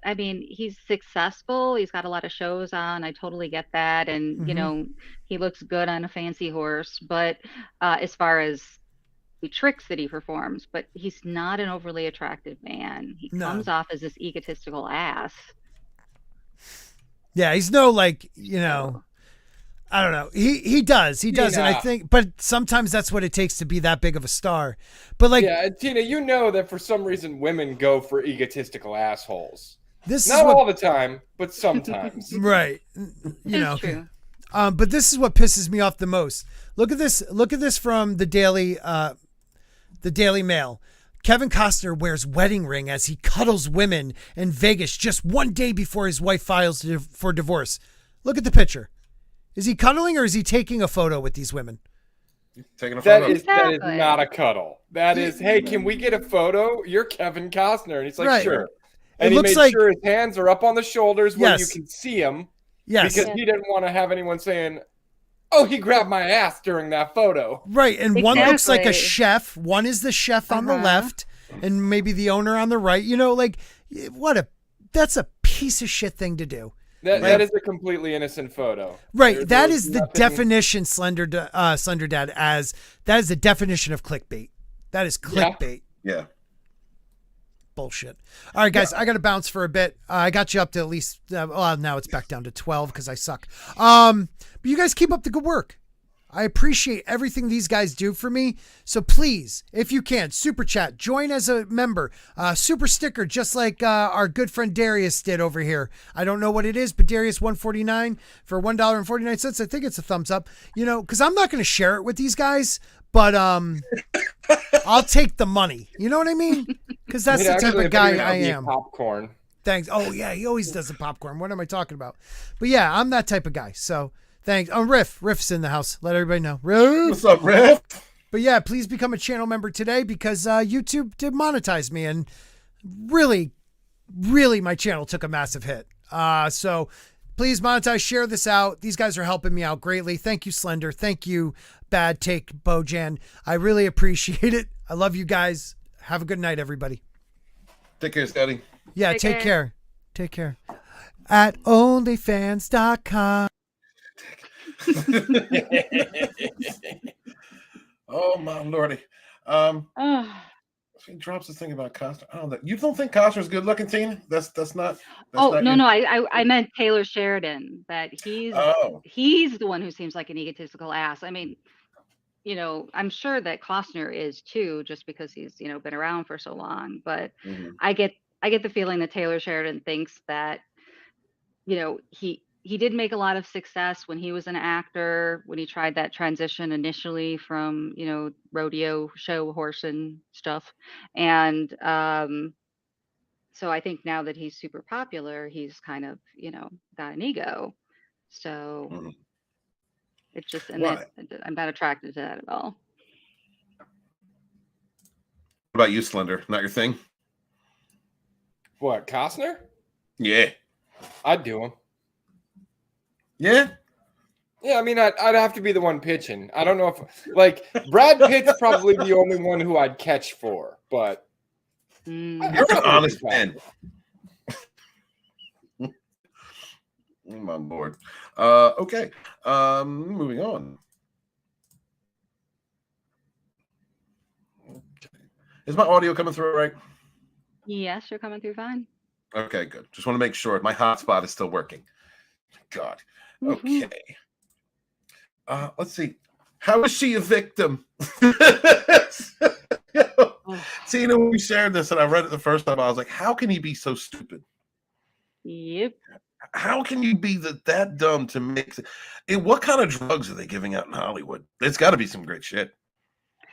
successful. He's got a lot of shows on. I totally get that. And he looks good on a fancy horse, but as far as the tricks that he performs, but he's not an overly attractive man. He comes off as this egotistical ass. Yeah, he's no I don't know. He does. And I think, but sometimes that's what it takes to be that big of a star. But like, yeah, Tina, that for some reason women go for egotistical assholes. This not all the time, but sometimes. Right. True. But this is what pisses me off the most. Look at this from the Daily Mail. Kevin Costner wears wedding ring as he cuddles women in Vegas just one day before his wife files for divorce. Look at the picture. Is he cuddling or is he taking a photo with these women? Taking a photo. That is not a cuddle. That is, hey, can we get a photo? You're Kevin Costner. And he's like, sure. And he made sure his hands are up on the shoulders where you can see him. Yes. Because he didn't want to have anyone saying, oh, he grabbed my ass during that photo. Right. And one looks like a chef. One is the chef on the left and maybe the owner on the right. That's a piece of shit thing to do. That is a completely innocent photo. Right. That is the definition, Slender Dad, that is the definition of clickbait. That is clickbait. Yeah. Bullshit. All right, guys, I got to bounce for a bit. I got you up to at least, now it's back down to 12 because I suck. But you guys keep up the good work. I appreciate everything these guys do for me. So please, if you can, super chat, join as a member, super sticker, just like our good friend Darius did over here. I don't know what it is, but Darius 149 for $1.49. I think it's a thumbs up, you know, because I'm not going to share it with these guys, but I'll take the money. You know what I mean? Because that's the type of guy I am. Popcorn. Thanks. Oh yeah, he always does the popcorn. What am I talking about? But yeah, I'm that type of guy. So thanks. Oh, Riff's in the house. Let everybody know. Riff. What's up, Riff? But yeah, please become a channel member today because YouTube did monetize me, and really, really, my channel took a massive hit. So please monetize, share this out. These guys are helping me out greatly. Thank you, Slender. Thank you, Bad Take Bojan. I really appreciate it. I love you guys. Have a good night, everybody. Take care, Scotty. Yeah, take care. Take care. At onlyfans.com. Oh my lordy. He drops this thing about Costner. I don't know. You don't think Costner's good looking, Tina? That's not. That's not no, I meant Taylor Sheridan. That he's the one who seems like an egotistical ass. I mean, you know, I'm sure that Costner is too, just because he's, you know, been around for so long. But I get the feeling that Taylor Sheridan thinks that, you know, he did make a lot of success when he was an actor, when he tried that transition initially from, you know, rodeo show horse and stuff. And so I think now that he's super popular, he's kind of, you know, got an ego. So it's just, and I'm not attracted to that at all. What about you, Slender? Not your thing? What, Costner? Yeah. I'd do him. Yeah? Yeah, I mean, I'd have to be the one pitching. I don't know if, like, Brad Pitt's probably the only one who I'd catch for, but. You're an honest man. I'm on board. Okay. Moving on. Is my audio coming through all right? Yes, you're coming through fine. Okay, good. Just want to make sure my hotspot is still working. God. Okay. Let's see. How is she a victim? Tina, when we shared this and I read it the first time, I was like, how can he be so stupid? Yep. How can you be that dumb to make and what kind of drugs are they giving out in Hollywood? There's got to be some great shit.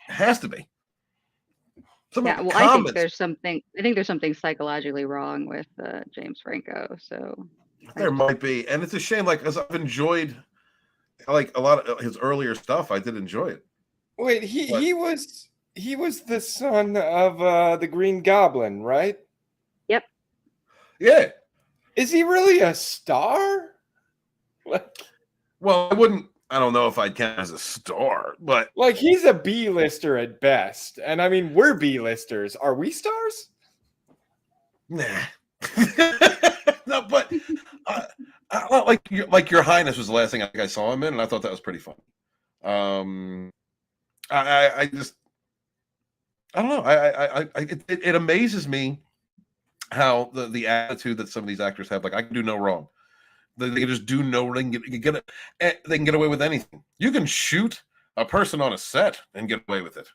It has to be. I think there's something psychologically wrong with James Franco. So there might be, and it's a shame. Like, as I've enjoyed, like a lot of his earlier stuff, I did enjoy it. Wait, he was the son of the Green Goblin, right? Yep. Yeah. Is he really a star? Well, I don't know if I'd count as a star, but like he's a B-lister at best. And I mean, we're B-listers. Are we stars? Nah. No, but like Your Highness was the last thing I saw him in, and I thought that was pretty fun. I don't know. It amazes me how the attitude that some of these actors have. Like, I can do no wrong. They can just do no wrong. They can get away with anything. You can shoot a person on a set and get away with it.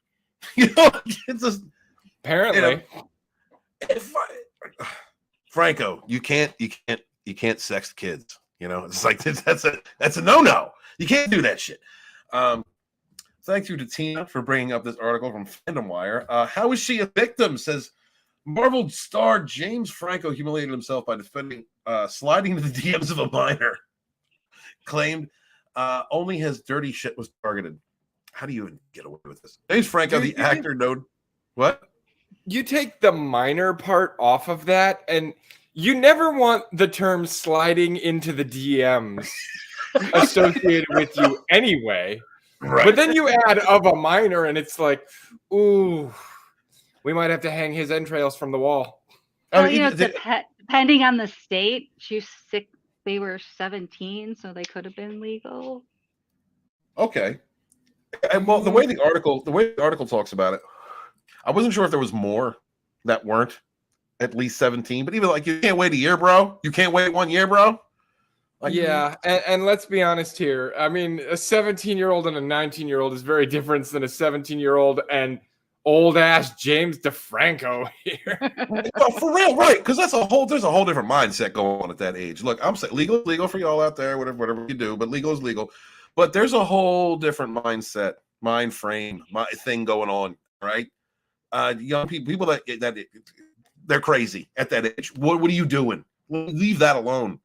You know, it's just apparently. You know, Franco, you can't sex kids. You know, it's like that's a no-no. You can't do that shit. Thank you to Tina for bringing up this article from Fandom Wire. How is she a victim? Says Marvel star James Franco humiliated himself by defending sliding into the DMs of a minor. Claimed only his dirty shit was targeted. How do you even get away with this? James Franco, the actor, known what? You take the minor part off of that, and you never want the term sliding into the DMs associated with you anyway. Right. But then you add of a minor, and it's like, ooh, we might have to hang his entrails from the wall. Well, you know, depending on the state, they were 17, so they could have been legal. Okay. And well, the way the article talks about it, I wasn't sure if there was more that weren't at least 17, but even like, you can't wait a year, bro. You can't wait 1 year, bro. Yeah, and let's be honest here. I mean, a 17-year-old and a 19-year-old is very different than a 17-year-old and old ass James DeFranco here. Oh, for real, right? Because there's a whole different mindset going on at that age. Look, I'm saying legal is legal for y'all out there, whatever you do, but legal is legal. But there's a whole different mindset, mind frame, thing going on, right? Young people that they're crazy at that age. What are you doing? Leave that alone.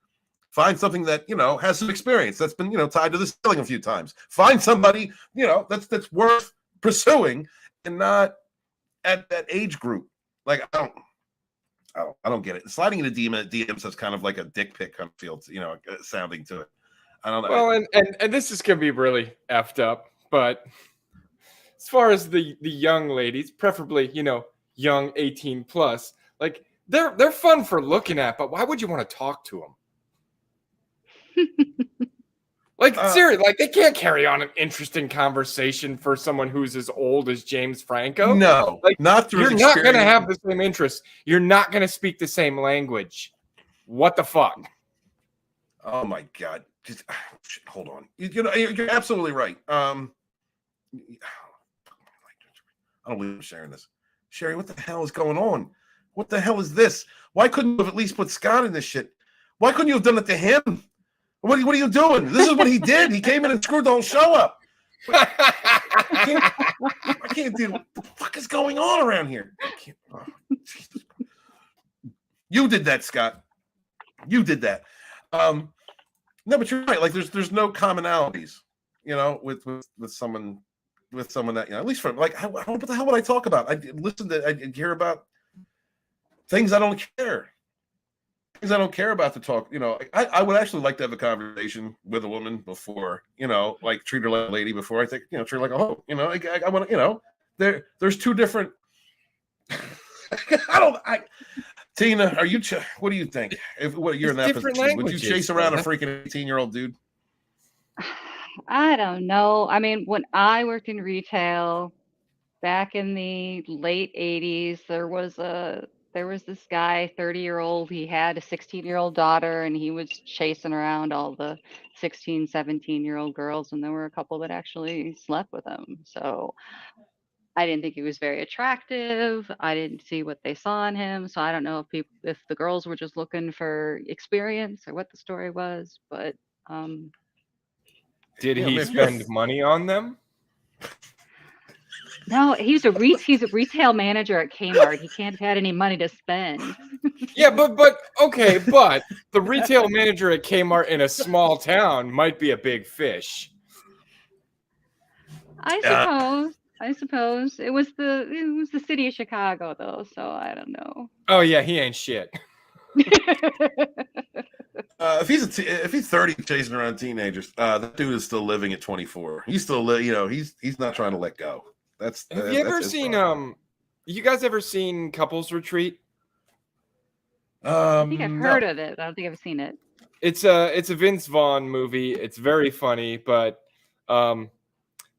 Find something that has some experience that's been tied to the ceiling a few times. Find somebody that's worth pursuing, and not at that age group. Like I don't get it. Sliding into DMs has kind of like a dick pic kind of feel, sounding to it. I don't know. Well, and this is gonna be really effed up, but as far as the young ladies, preferably young 18 plus, like they're fun for looking at, but why would you want to talk to them? Like seriously, like they can't carry on an interesting conversation for someone who's as old as James Franco. No, like not through. You're not going to have the same interests. You're not going to speak the same language. What the fuck? Oh my god! Just hold on. You're absolutely right. I don't believe I'm sharing this. Sherry, what the hell is going on? What the hell is this? Why couldn't you have at least put Scott in this shit? Why couldn't you have done it to him? What are you doing? This is what he did. He came in and screwed the whole show up. I can't do. What the fuck is going on around here? You did that, Scott. You did that. No, but you're right. Like there's no commonalities, with someone that at least from like what the hell would I talk about? I hear about things I don't care. Things I don't care about to talk. I would actually like to have a conversation with a woman before, like treat her like a lady before I think, treat her like a hoe. I want to, there's two different. Tina, what do you think? You're in that position, would you chase around a freaking 18-year-old dude? I don't know. I mean, when I worked in retail back in the late 80s, there was this guy, 30-year-old. He had a 16-year-old daughter, and he was chasing around all the 16, 17-year-old girls, and there were a couple that actually slept with him. So I didn't think he was very attractive. I didn't see what they saw in him. So I don't know if the girls were just looking for experience or what the story was, but did he spend money on them? No, he's a retail manager at Kmart. He can't have had any money to spend. Yeah, but okay, but the retail manager at Kmart in a small town might be a big fish. I suppose it was the city of Chicago though, so I don't know. Oh yeah, he ain't shit. If he's 30 chasing around teenagers, that dude is still living at 24. He's still he's not trying to let go. Have you ever seen you guys ever seen Couples Retreat? I think I've heard of it. I don't think I've seen it. It's a Vince Vaughn movie. It's very funny, but one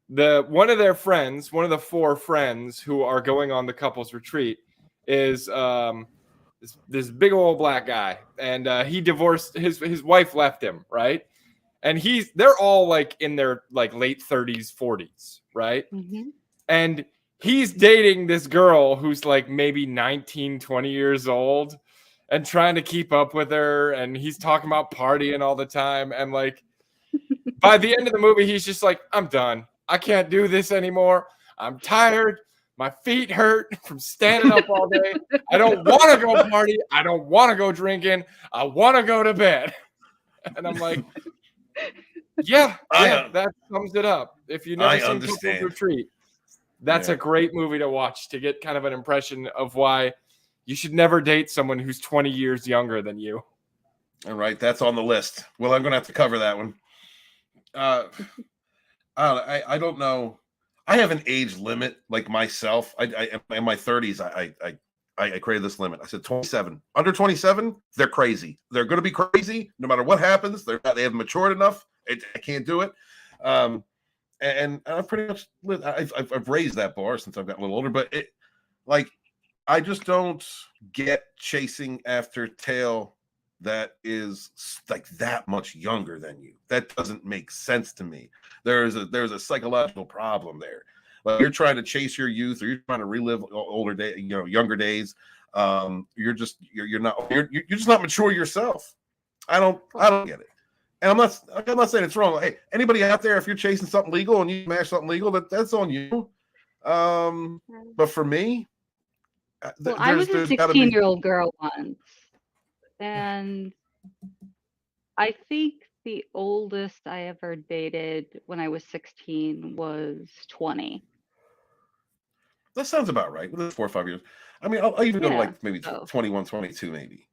of their friends, one of the four friends who are going on the Couples Retreat is this big old black guy, and he divorced his wife, left him, right? And they're all like in their like late 30s, 40s, right? Mm-hmm. And he's dating this girl who's like maybe 19, 20 years old and trying to keep up with her. And he's talking about partying all the time. And like by the end of the movie, he's just like, I'm done. I can't do this anymore. I'm tired. My feet hurt from standing up all day. I don't want to go party. I don't want to go drinking. I want to go to bed. And I'm like, yeah, that sums it up. If you've never seen Couples Retreat, that's a great movie to watch to get kind of an impression of why you should never date someone who's 20 years younger than you. All right, that's on the list. Well, I'm going to have to cover that one. I don't know. I have an age limit like myself. I in my 30s, I created this limit. I said 27. Under 27, they're crazy. They're going to be crazy no matter what happens. They haven't matured enough. I can't do it. And I've pretty much I've raised that bar since I've gotten a little older. But I just don't get chasing after tail that is like that much younger than you. That doesn't make sense to me. There's a psychological problem there. Like you're trying to chase your youth, or you're trying to relive older day, younger days. You're just not mature yourself. I don't get it. And I'm not saying it's wrong. Hey, anybody out there, if you're chasing something legal and you smash something legal, that's on you. But for me, I was a 16-year-old girl once, and I think the oldest I ever dated when I was 16 was 20. That sounds about right. Within 4 or 5 years. I mean, I'll even go to like maybe 21, 22, maybe.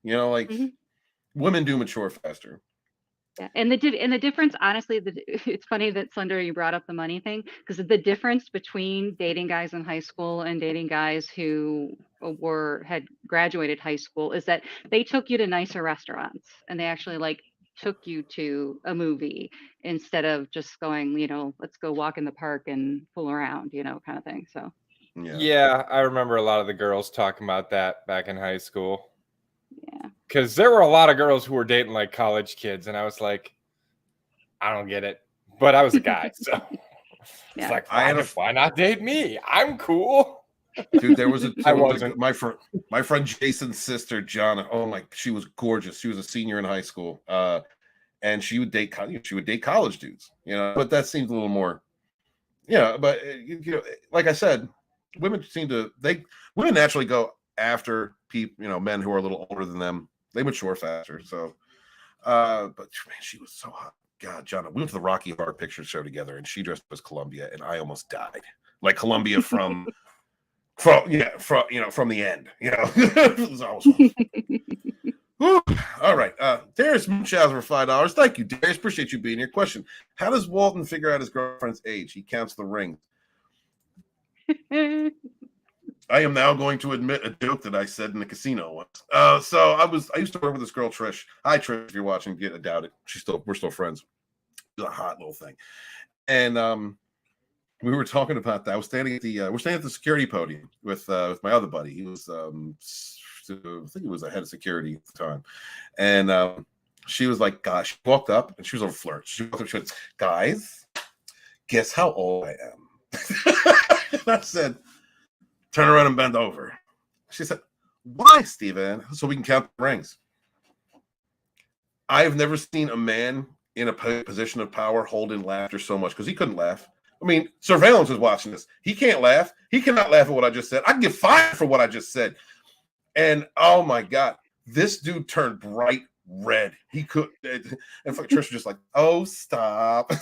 Women do mature faster. Yeah, and the difference, honestly, it's funny that Slender, you brought up the money thing, because the difference between dating guys in high school and dating guys who had graduated high school is that they took you to nicer restaurants, and they actually took you to a movie instead of just going, let's go walk in the park and fool around, kind of thing. So yeah, I remember a lot of the girls talking about that back in high school. Yeah. Because there were a lot of girls who were dating like college kids, and I was like, I don't get it. But I was a guy, so it's like, why not date me? I'm cool. Dude, there was my friend Jason's sister, Jana. Oh my, she was gorgeous. She was a senior in high school. And she would date college dudes, but that seems a little more, but like I said, women naturally go after people, men who are a little older than them. They mature faster. So, but man, she was so hot. God, John, we went to the Rocky Horror Picture Show together, and she dressed as Columbia, and I almost died. Like Columbia from the end. It was awesome. All right, Darius Munchausen for $5. Thank you, Darius. Appreciate you being here. Question: how does Walton figure out his girlfriend's age? He counts the rings. I am now going to admit a joke that I said in the casino once. So I used to work with this girl, Trish. Hi, Trish, if you're watching, I doubt it. We're still friends. She's a hot little thing. And we were talking about that. I was standing at we're standing at the security podium with my other buddy. He was, I think he was the head of security at the time. And she was like, gosh, she walked up and she was a flirt. She walked up, she went, guys, guess how old I am? And I said, turn around and bend over. She said, why, Steven? So we can count the rings. I've never seen a man in a position of power hold in laughter so much, because he couldn't laugh. I mean, Surveillance was watching this. He can't laugh. He cannot laugh at what I just said. I can get fired for what I just said. And oh my God, this dude turned bright red. He could. And Trish was just like, oh, stop.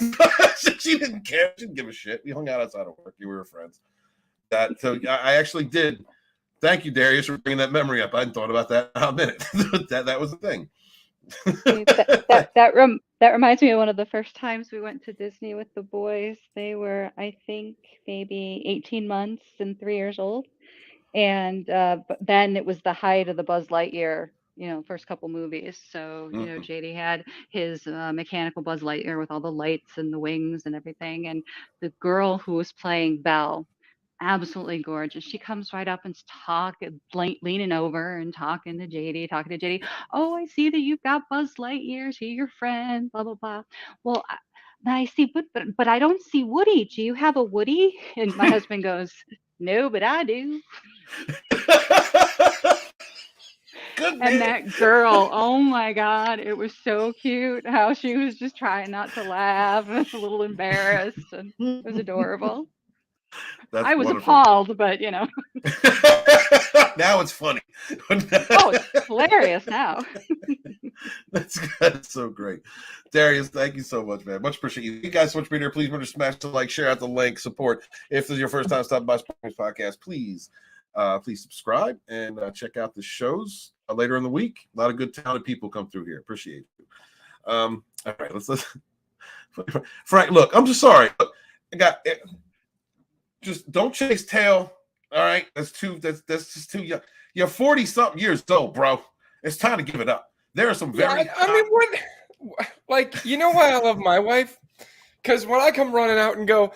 She didn't care. She didn't give a shit. We hung out outside of work. We were friends. So I actually did. Thank you, Darius, for bringing that memory up. I hadn't thought about that in a minute. that was the thing. That reminds me of one of the first times we went to Disney with the boys. They were, I think, maybe 18 months and 3 years old. And but then it was the height of the Buzz Lightyear, first couple movies. So, JD had his mechanical Buzz Lightyear with all the lights and the wings and everything. And the girl who was playing Belle, absolutely gorgeous. She comes right up and leaning over and talking to JD. Oh, I see that you've got Buzz Lightyear. Is he your friend? Blah, blah, blah. Well, I see, but I don't see Woody. Do you have a Woody? And my husband goes, no, but I do. And that girl, oh my God, it was so cute how she was just trying not to laugh and a little embarrassed, and it was adorable. I was wonderful. Appalled, but now it's funny. Oh, it's hilarious now. That's so great. Darius, thank you so much, man. Much appreciated. You guys so much being here. Please remember to smash the like, share out the link, support. If this is your first time stopping by Sporting's podcast, please subscribe and check out the shows later in the week. A lot of good talented people come through here. Appreciate you. All right, let's Frank, look, I'm just sorry. Look, I got it. Just don't chase tail. All right. That's just too young. You're 40-something years old, bro. It's time to give it up. There are some very why I love my wife? Because when I come running out and go,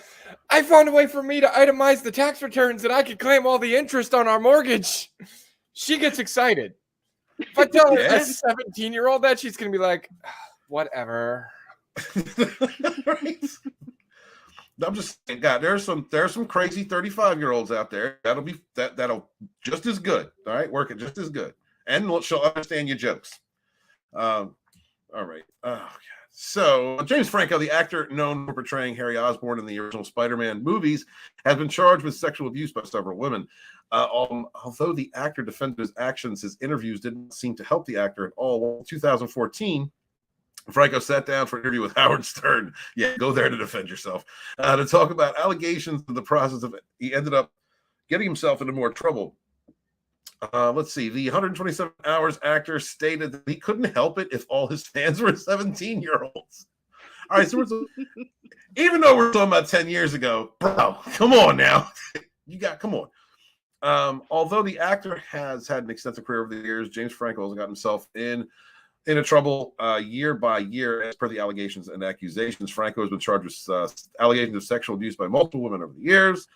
I found a way for me to itemize the tax returns that I could claim all the interest on our mortgage, she gets excited. If I tell her Yeah. a 17-year-old that, she's gonna be like, whatever. Right? I'm just saying, God, there's some crazy 35-year-olds out there that'll just as good. All right, work it just as good, and she'll understand your jokes. All right. Oh, God. So James Franco, the actor known for portraying Harry Osborn in the original Spider-Man movies, has been charged with sexual abuse by several women. Although the actor defended his actions, his interviews didn't seem to help the actor at all. In 2014, Franco sat down for an interview with Howard Stern. Yeah, go there to defend yourself. To talk about allegations in the process of it. He ended up getting himself into more trouble. Let's see. The 127 Hours actor stated that he couldn't help it if all his fans were 17-year-olds. All right, so even though we're talking about 10 years ago, bro, come on now. Come on. Although the actor has had an extensive career over the years, James Franco has got himself into trouble year by year as per the allegations and accusations. Franco has been charged with allegations of sexual abuse by multiple women over the years.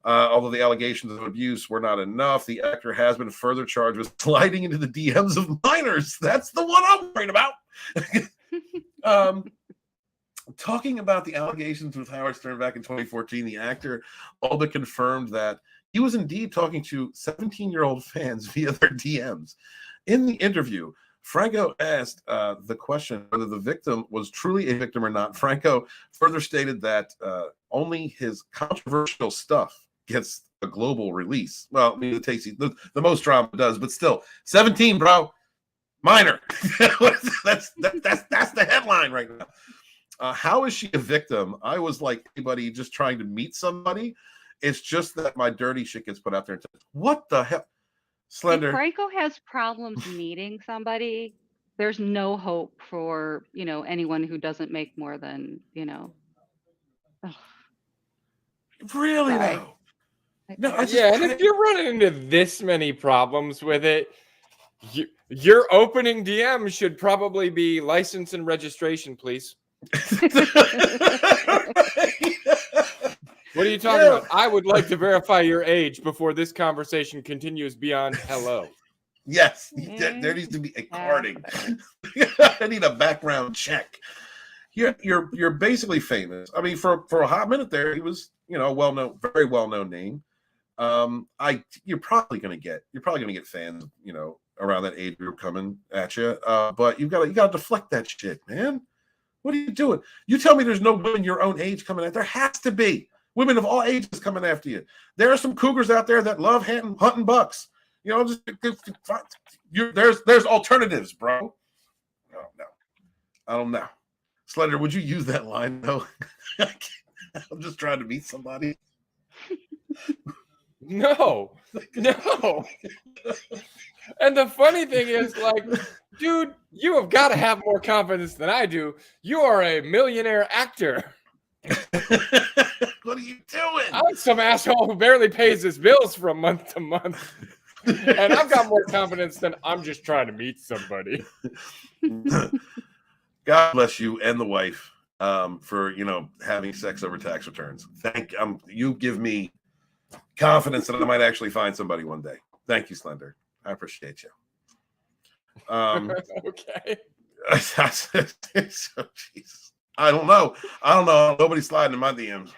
Although the allegations of abuse were not enough, the actor has been further charged with sliding into the DMs of minors. That's the one I'm worried about. Talking about the allegations with Howard Stern back in 2014, the actor all but confirmed that he was indeed talking to 17-year-old fans via their DMs. In the interview, Franco asked the question whether the victim was truly a victim or not. Franco further stated that only his controversial stuff gets a global release. Well, I mean, it takes the most drama does, but still, 17, bro, minor. that's the headline right now. How is she a victim? I was like anybody just trying to meet somebody. It's just that my dirty shit gets put out there. What the hell? Slender. If Franco has problems meeting somebody, there's no hope for, anyone who doesn't make more than, Really Sorry. though? No, And if you're running into this many problems with it, your opening DM should probably be license and registration, please. What are you talking about? I would like to verify your age before this conversation continues beyond hello. Yes, there needs to be a carding. I need a background check. You're basically famous. I mean, for a hot minute there, he was, a very well-known name. You're probably gonna get fans, around that age group coming at you. But you gotta deflect that shit, man. What are you doing? You tell me there's no women your own age coming at. There has to be women of all ages coming after you. There are some cougars out there that love hunting bucks. There's alternatives, bro. No, I don't know. Slender, would you use that line though? I'm just trying to meet somebody. No. And the funny thing is, like, dude, you have got to have more confidence than I do. You are a millionaire actor. What are you doing? I'm some asshole who barely pays his bills from month to month. And I've got more confidence than I'm just trying to meet somebody. God bless you and the wife for having sex over tax returns. You give me confidence that I might actually find somebody one day. Thank you, Slender. I appreciate you. Okay. So, Jesus. I don't know. Nobody's sliding in my DMs.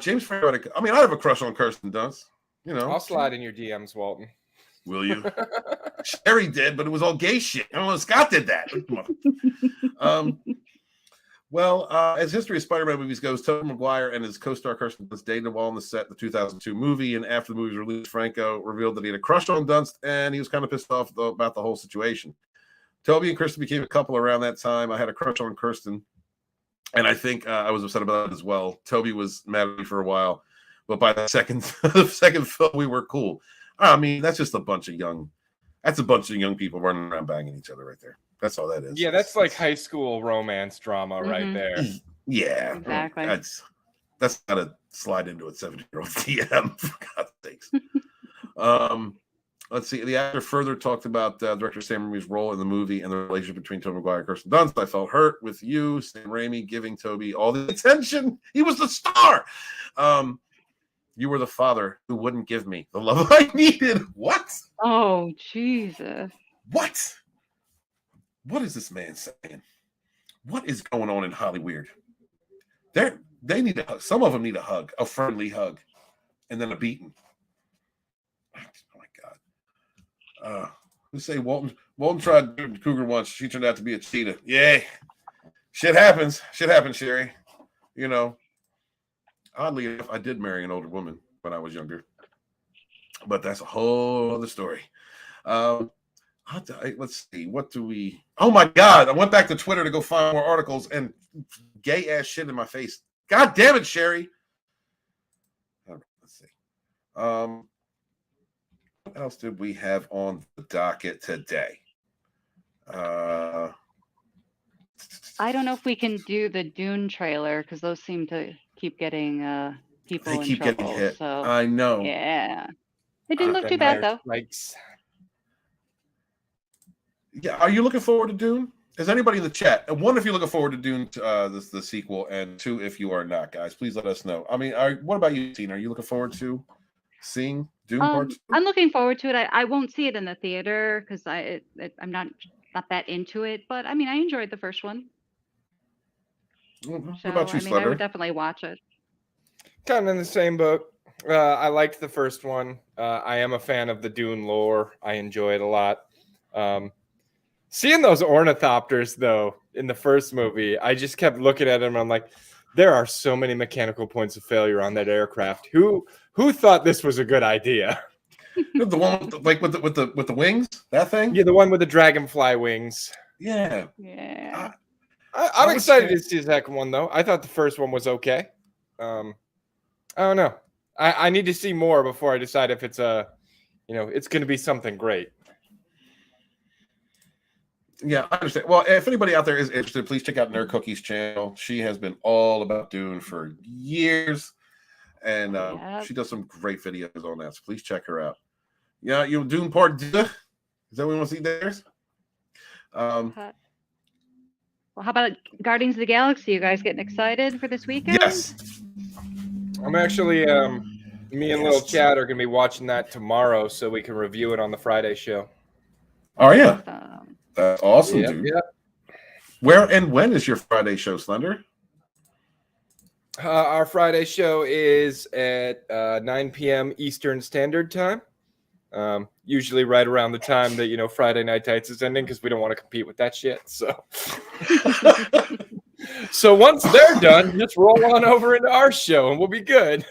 James Franco. I have a crush on Kirsten Dunst. I'll slide in your DMs, Walton. Will you? Sherry did, but it was all gay shit. I don't know. Scott did that. As history of Spider-Man movies goes, Tobey Maguire and his co-star Kirsten Dunst dated while on the set of the 2002 movie, and after the movie was released, Franco revealed that he had a crush on Dunst, and he was kind of pissed off about the whole situation. Tobey and Kirsten became a couple around that time. I had a crush on Kirsten, and I think I was upset about it as well. Tobey was mad at me for a while, but by the second film, we were cool. I mean, that's just a bunch of young people running around banging each other right there. That's all that is. Yeah, that's like high school romance drama right there. Yeah, exactly. That's not a slide into a 17-year-old DM, for God's sakes. Let's see. The actor further talked about director Sam Raimi's role in the movie and the relationship between Tobey Maguire and Kirsten Dunst. I felt hurt with Sam Raimi giving Tobey all the attention. He was the star. You were the father who wouldn't give me the love I needed. What? Oh, Jesus. What? What is this man saying? What is going on in Hollywood? They need a hug. Some of them need a hug, a friendly hug, and then a beating. Oh my God. Let's say Walton tried to do cougar once. She turned out to be a cheetah. Yay. Shit happens. Shit happens, Sherry. You know. Oddly enough, I did marry an older woman when I was younger. But that's a whole other story. Let's see. What do we... Oh, my God. I went back to Twitter to go find more articles and gay-ass shit in my face. God damn it, Sherry. Let's see. What else did we have on the docket today? I don't know if we can do the Dune trailer because those seem to keep getting people They in keep trouble. getting hit. So I know. yeah, it didn't look too bad though. Likes. Yeah, are you looking forward to Dune? Is anybody in the chat? One, if you're looking forward to Dune, the sequel, and two, if you are not, guys, please let us know. I mean, what about you, Tina? Are you looking forward to seeing Dune Part 2? I'm looking forward to it. I won't see it in the theater because I'm not that into it. But I mean, I enjoyed the first one. What So about you, I mean, I would Slutter? definitely watch it. Kind of in the same boat. I liked the first one. I am a fan of the Dune lore. I enjoy it a lot. Seeing those ornithopters, though, in the first movie, I just kept looking at them. And I'm like, there are so many mechanical points of failure on that aircraft. Who thought this was a good idea? The one with the wings, that thing. Yeah, the one with the dragonfly wings. Yeah. Yeah. I'm excited to see the second one, though. I thought the first one was okay. I don't know. I need to see more before I decide if it's it's going to be something great. Yeah, I understand. Well, if anybody out there is interested, please check out Nerd Cookie's channel. She has been all about Dune for years, and she does some great videos on that. So please check her out. Yeah, Dune Part 2. Is that what we want to see theirs? Well, how about Guardians of the Galaxy? You guys getting excited for this weekend? Yes. I'm actually, me and Little Chad are going to be watching that tomorrow so we can review it on the Friday show. Oh, yeah. That's awesome, dude. Yep. Where and when is your Friday show, Slender? Our Friday show is at 9 p.m. Eastern Standard Time. Usually right around the time that, Friday Night Tights is ending because we don't want to compete with that shit. So, so once they're done, just roll on over into our show and we'll be good.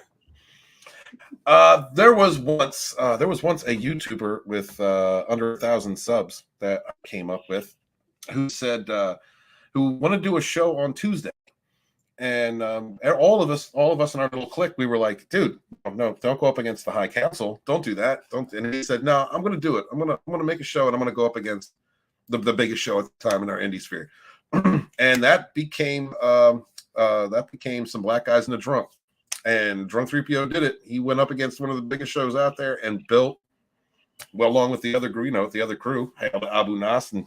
There was once a YouTuber with under 1,000 subs that I came up with who said who wanted to do a show on Tuesday, and all of us in our little clique, we were like, dude, no, don't go up against the High Council, don't do that, don't. And he said, no, I'm going to do it. I'm going to make a show, and I'm going to go up against the biggest show at the time in our indie sphere, and that became Some Black Guys in a Drunk. And Drunk 3PO did it. He went up against one of the biggest shows out there and built, well, along with the other crew, Abu Nas and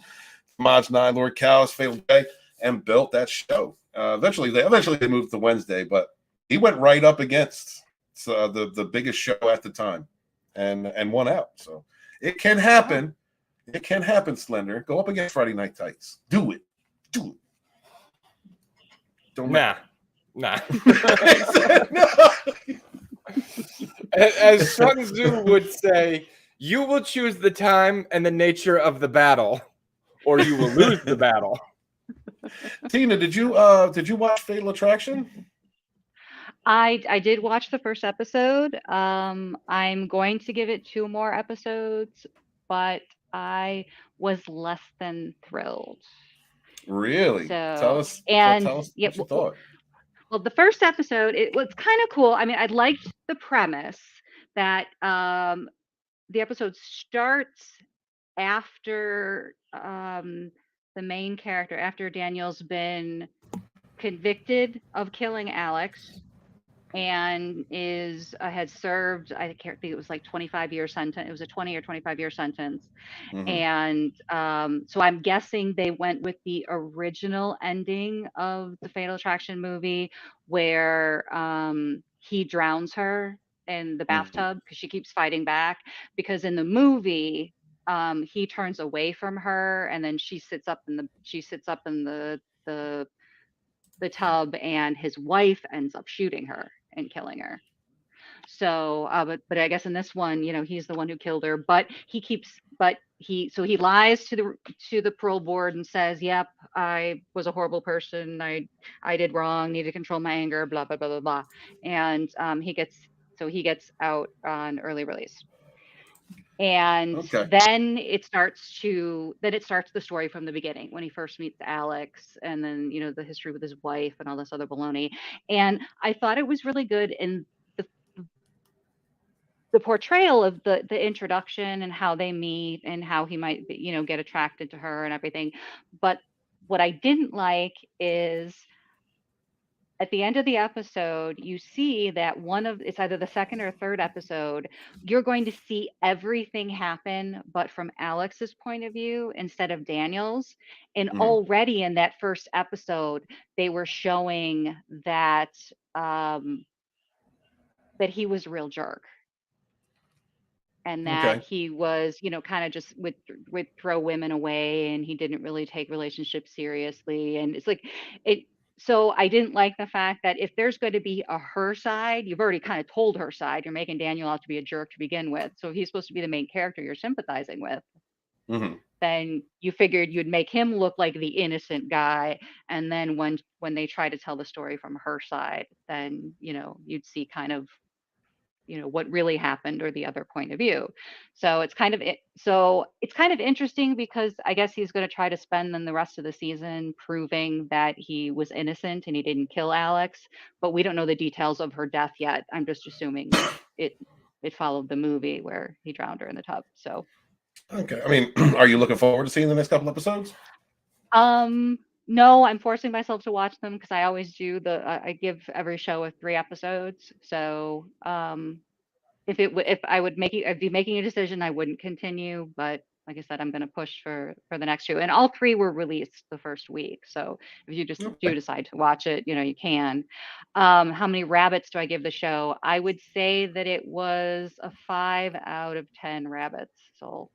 Maj 9, Lord Callis, Fatal Day, and built that show. Eventually they moved to Wednesday, but he went right up against the biggest show at the time, and won out. So it can happen. It can happen, Slender. Go up against Friday Night Tights. Do it. Don't Nah. As Sun Tzu would say, you will choose the time and the nature of the battle, or you will lose the battle. Tina, did you watch Fatal Attraction? I did watch the first episode. I'm going to give it 2 more episodes, but I was less than thrilled. Really? So, tell us what you thought. Well, the first episode, it was kind of cool. I mean, I liked the premise that the episode starts after the main character, after Daniel's been convicted of killing Alex and had served, I can't think, it was like 25-year sentence. It was a 20 or 25-year sentence. Mm-hmm. And so I'm guessing they went with the original ending of the Fatal Attraction movie where he drowns her in the bathtub because she keeps fighting back. Because in the movie, he turns away from her, and then she sits up in the tub, and his wife ends up shooting her and killing her. So, but I guess in this one, he's the one who killed her, but he lies to the parole board and says, "Yep, I was a horrible person. I did wrong. Need to control my anger. Blah blah blah blah blah." And he gets out on early release. And Okay. then it starts the story from the beginning when he first meets Alex, and then the history with his wife and all this other baloney. And I thought it was really good in the portrayal of the introduction and how they meet and how he might get attracted to her and everything. But what I didn't like is at the end of the episode, you see that it's either the second or third episode, you're going to see everything happen, but from Alex's point of view instead of Daniel's. And already in that first episode, they were showing that that he was a real jerk. And that he was, kind of just would throw women away, and he didn't really take relationships seriously. And it's like so I didn't like the fact that if there's going to be a her side, you've already kind of told her side. You're making Daniel out to be a jerk to begin with. So if he's supposed to be the main character you're sympathizing with, then you figured you'd make him look like the innocent guy. And then when they try to tell the story from her side, then, you'd see kind of what really happened or the other point of view. So it's kind of interesting because I guess he's going to try to spend then the rest of the season proving that he was innocent and he didn't kill Alex, but we don't know the details of her death yet. I'm just assuming it followed the movie where he drowned her in the tub. So okay, I mean, are you looking forward to seeing the next couple episodes? No, I'm forcing myself to watch them because I always do I give every show 3 episodes. So if I'd be making a decision, I wouldn't continue. But like I said, I'm going to push for the next 2, and all 3 were released the first week. So if you just do decide to watch it, you can. How many rabbits do I give the show? I would say that it was a 5 out of 10 rabbits. So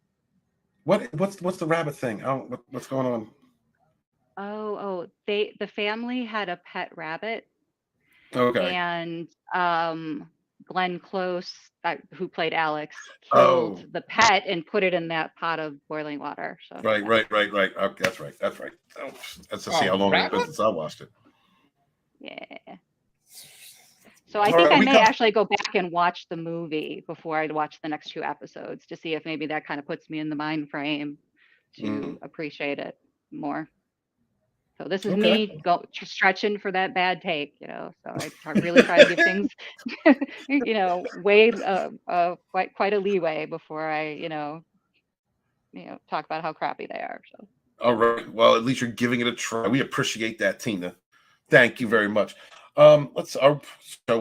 What's the rabbit thing? What's going on? The family had a pet rabbit. Okay. And Glenn Close, who played Alex, killed the pet and put it in that pot of boiling water. So right. Okay, that's right. Oh, let's just see how long it's been since I watched it. Yeah. So I think I may actually go back and watch the movie before I watch the next 2 episodes to see if maybe that kind of puts me in the mind frame to appreciate it more. So this is me stretching for that bad take, So I really try to give things, way quite a leeway before I, talk about how crappy they are. So. All right. Well, at least you're giving it a try. We appreciate that, Tina. Thank you very much. Shall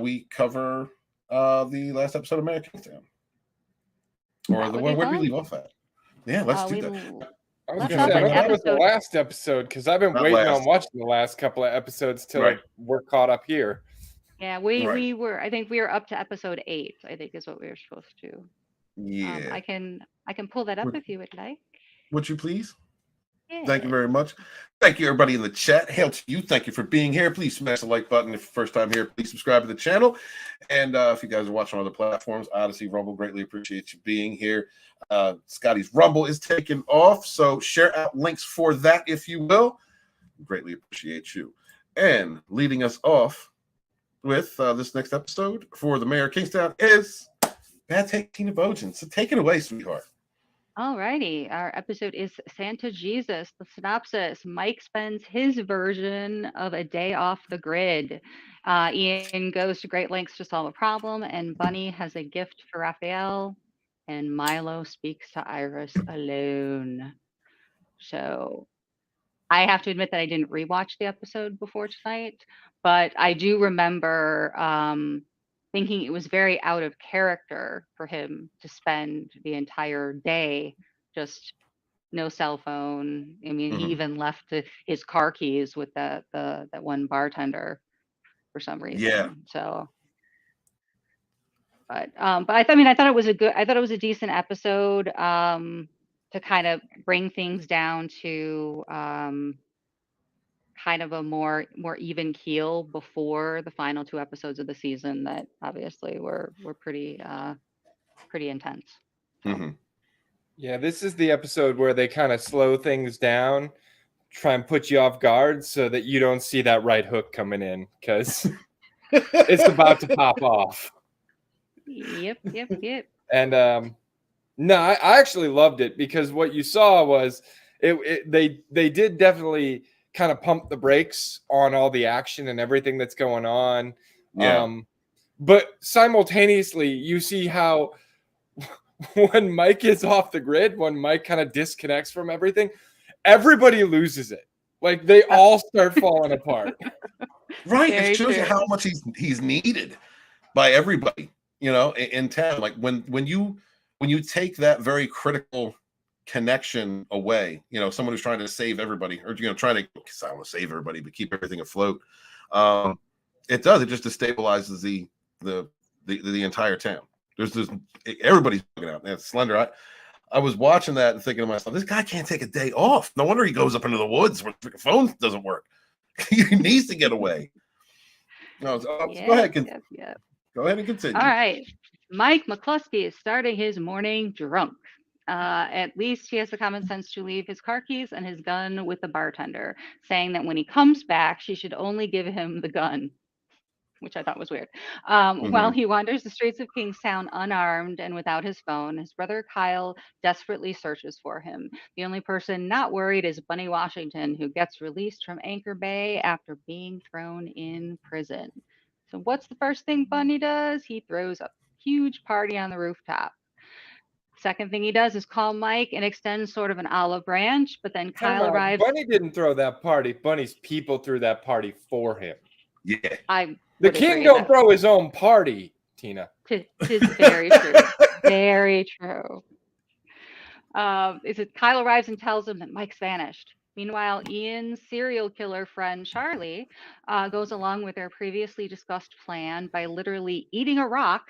we cover the last episode of American Kingstown? Or the one where we leave off at? Yeah, let's do that. I was going to say, that was the last episode because I've been waiting on watching the last couple of episodes till we're caught up here. Yeah, we were. I think we were up to episode 8. I think is what we were supposed to. Yeah, I can pull that up if you would like. Would you please? Yeah. Thank you very much. Thank you, everybody in the chat. Hail to you. Thank you for being here. Please smash the like button if you're first time here. Please subscribe to the channel. And if you guys are watching on other platforms, Odyssey, Rumble, greatly appreciate you being here. Scotty's Rumble is taking off, so share out links for that if you will. Greatly appreciate you. And leading us off with this next episode for the Mayor of Kingstown is Bad Take Tina Bojan. So take it away, sweetheart. All righty. Our episode is Santa Jesus. The synopsis: Mike spends his version of a day off the grid. Ian goes to great lengths to solve a problem, and Bunny has a gift for Raphael, and Milo speaks to Iris alone. So I have to admit that I didn't rewatch the episode before tonight, but I do remember thinking it was very out of character for him to spend the entire day just no cell phone. I mean, he even left his car keys with that one bartender for some reason. Yeah. So But I thought it was a decent episode to kind of bring things down to kind of a more even keel before the final 2 episodes of the season that obviously were pretty intense. So. Mm-hmm. Yeah, this is the episode where they kind of slow things down, try and put you off guard so that you don't see that right hook coming in because it's about to pop off. Yep. And no, I actually loved it because what you saw was they did definitely kind of pump the brakes on all the action and everything that's going on. Yeah. But simultaneously, you see how when Mike is off the grid, when Mike kind of disconnects from everything, everybody loses it. Like they all start falling apart. Right. Very it shows you true. how much he's needed by everybody, in town. Like when you take that very critical connection away, someone who's trying to save everybody, or trying to, I don't want to save everybody, but keep everything afloat. It just destabilizes the entire town. Everybody's fucking out. That's Slender. I was watching that and thinking to myself, this guy can't take a day off. No wonder he goes up into the woods where the phone doesn't work. He needs to get away. No, go ahead. Go ahead and continue. All right. Mike McCluskey is starting his morning drunk. At least he has the common sense to leave his car keys and his gun with the bartender, saying that when he comes back, she should only give him the gun, which I thought was weird. While he wanders the streets of Kingstown unarmed and without his phone, his brother Kyle desperately searches for him. The only person not worried is Bunny Washington, who gets released from Anchor Bay after being thrown in prison. So what's the first thing Bunny does? He throws a huge party on the rooftop. Second thing he does is call Mike and extend sort of an olive branch, but then Kyle arrives. Bunny didn't throw that party. Bunny's people threw that party for him. Yeah. The king don't throw his own party, Tina. Tis very true. Very true. Kyle arrives and tells him that Mike's vanished. Meanwhile, Ian's serial killer friend Charlie goes along with their previously discussed plan by literally eating a rock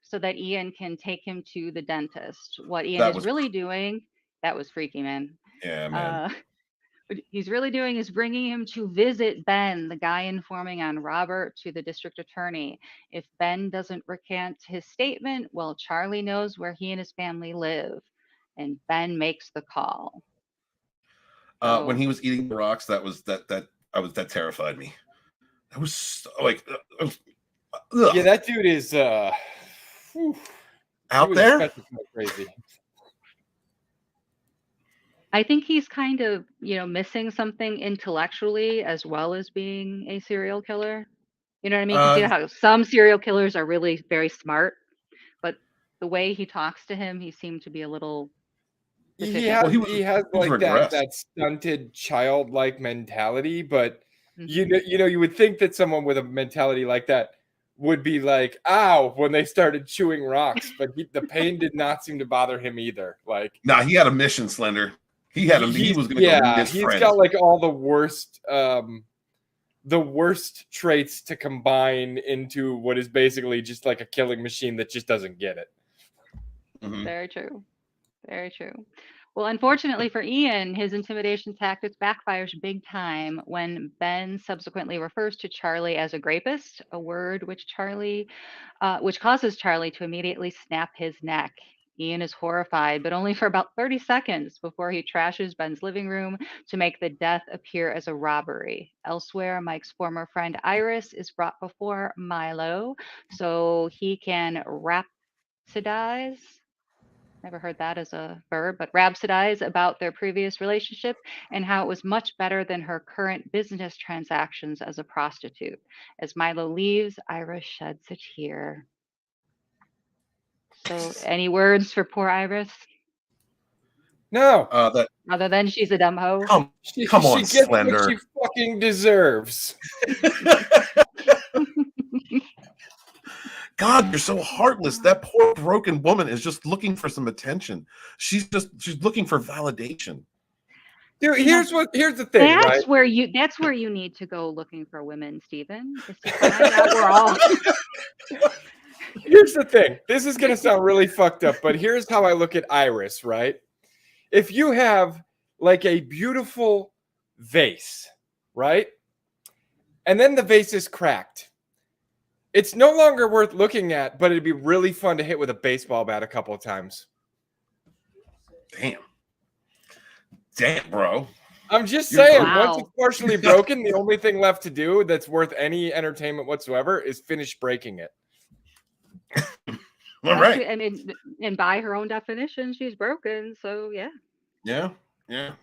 so that Ian can take him to the dentist. What Ian is really doing, that was freaky, man. Yeah, man. What he's really doing is bringing him to visit Ben, the guy informing on Robert, to the district attorney. If Ben doesn't recant his statement, well, Charlie knows where he and his family live, and Ben makes the call. When he was eating the rocks, that terrified me. That was like, yeah, that dude is out there. Crazy. I think he's kind of, missing something intellectually as well as being a serial killer. You know what I mean? 'Cause you know how some serial killers are really very smart, but the way he talks to him, he seemed to be a little. He has like that stunted childlike mentality, but you would think that someone with a mentality like that would be like, ow, when they started chewing rocks, but the pain did not seem to bother him either. Like, nah, he had a mission, Slender. He had he was going to go meet his he's friends. got like all the worst traits to combine into what is basically just like a killing machine that just doesn't get it. Mm-hmm. Very true. Very true. Well, unfortunately for Ian, his intimidation tactics backfires big time when Ben subsequently refers to Charlie as a grapist, a word which causes Charlie to immediately snap his neck. Ian is horrified, but only for about 30 seconds before he trashes Ben's living room to make the death appear as a robbery. Elsewhere, Mike's former friend Iris is brought before Milo so he can rhapsodize. Never heard that as a verb, but rhapsodize about their previous relationship and how it was much better than her current business transactions as a prostitute. As Milo leaves, Iris sheds a tear. So, any words for poor Iris? No. Other than she's a dumb hoe. Come on, she gets Slender. what she fucking deserves. God, you're so heartless. That poor broken woman is just looking for some attention. She's looking for validation. Dude, here's the thing. That's where you need to go looking for women, Stephen. Is to find out we're all Here's the thing. This is going to sound really fucked up, but here's how I look at Iris, right? If you have like a beautiful vase, right? And then the vase is cracked. It's no longer worth looking at, but it'd be really fun to hit with a baseball bat a couple of times. Damn, bro. I'm just saying, Wow. once it's partially broken, the only thing left to do that's worth any entertainment whatsoever is finish breaking it. All right. I mean, and by her own definition, she's broken. So yeah. Yeah. Damn,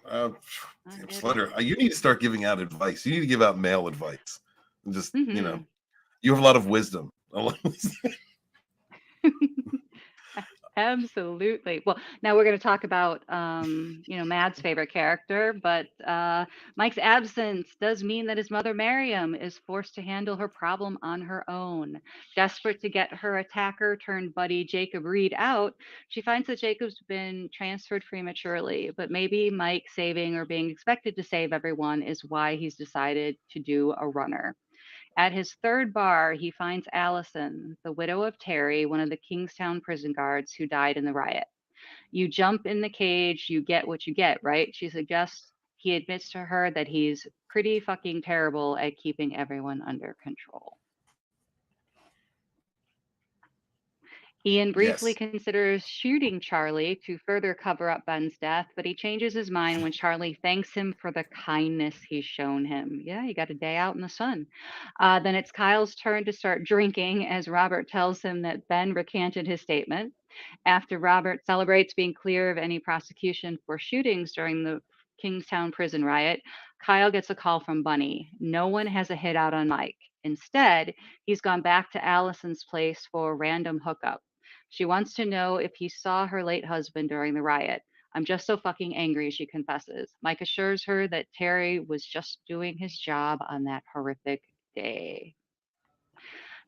Slutter, you need to start giving out advice. You need to give out male advice. And just, you know, you have a lot of wisdom. Absolutely. Well, now we're going to talk about, Mad's favorite character, but Mike's absence does mean that his mother, Miriam, is forced to handle her problem on her own. Desperate to get her attacker turned buddy, Jacob Reed, out, she finds that Jacob's been transferred prematurely, but maybe Mike saving or being expected to save everyone is why he's decided to do a runner. At his third bar, he finds Allison, the widow of Terry, one of the Kingstown prison guards who died in the riot. You jump in the cage, you get what you get, right? She suggests he admits to her that he's pretty fucking terrible at keeping everyone under control. Ian briefly considers shooting Charlie to further cover up Ben's death, but he changes his mind when Charlie thanks him for the kindness he's shown him. Yeah, he got a day out in the sun. Then it's Kyle's turn to start drinking as Robert tells him that Ben recanted his statement. After Robert celebrates being clear of any prosecution for shootings during the Kingstown prison riot, Kyle gets a call from Bunny. No one has a hit out on Mike. Instead, he's gone back to Allison's place for a random hookup. She wants to know if he saw her late husband during the riot. I'm just so fucking angry, she confesses. Mike assures her that Terry was just doing his job on that horrific day.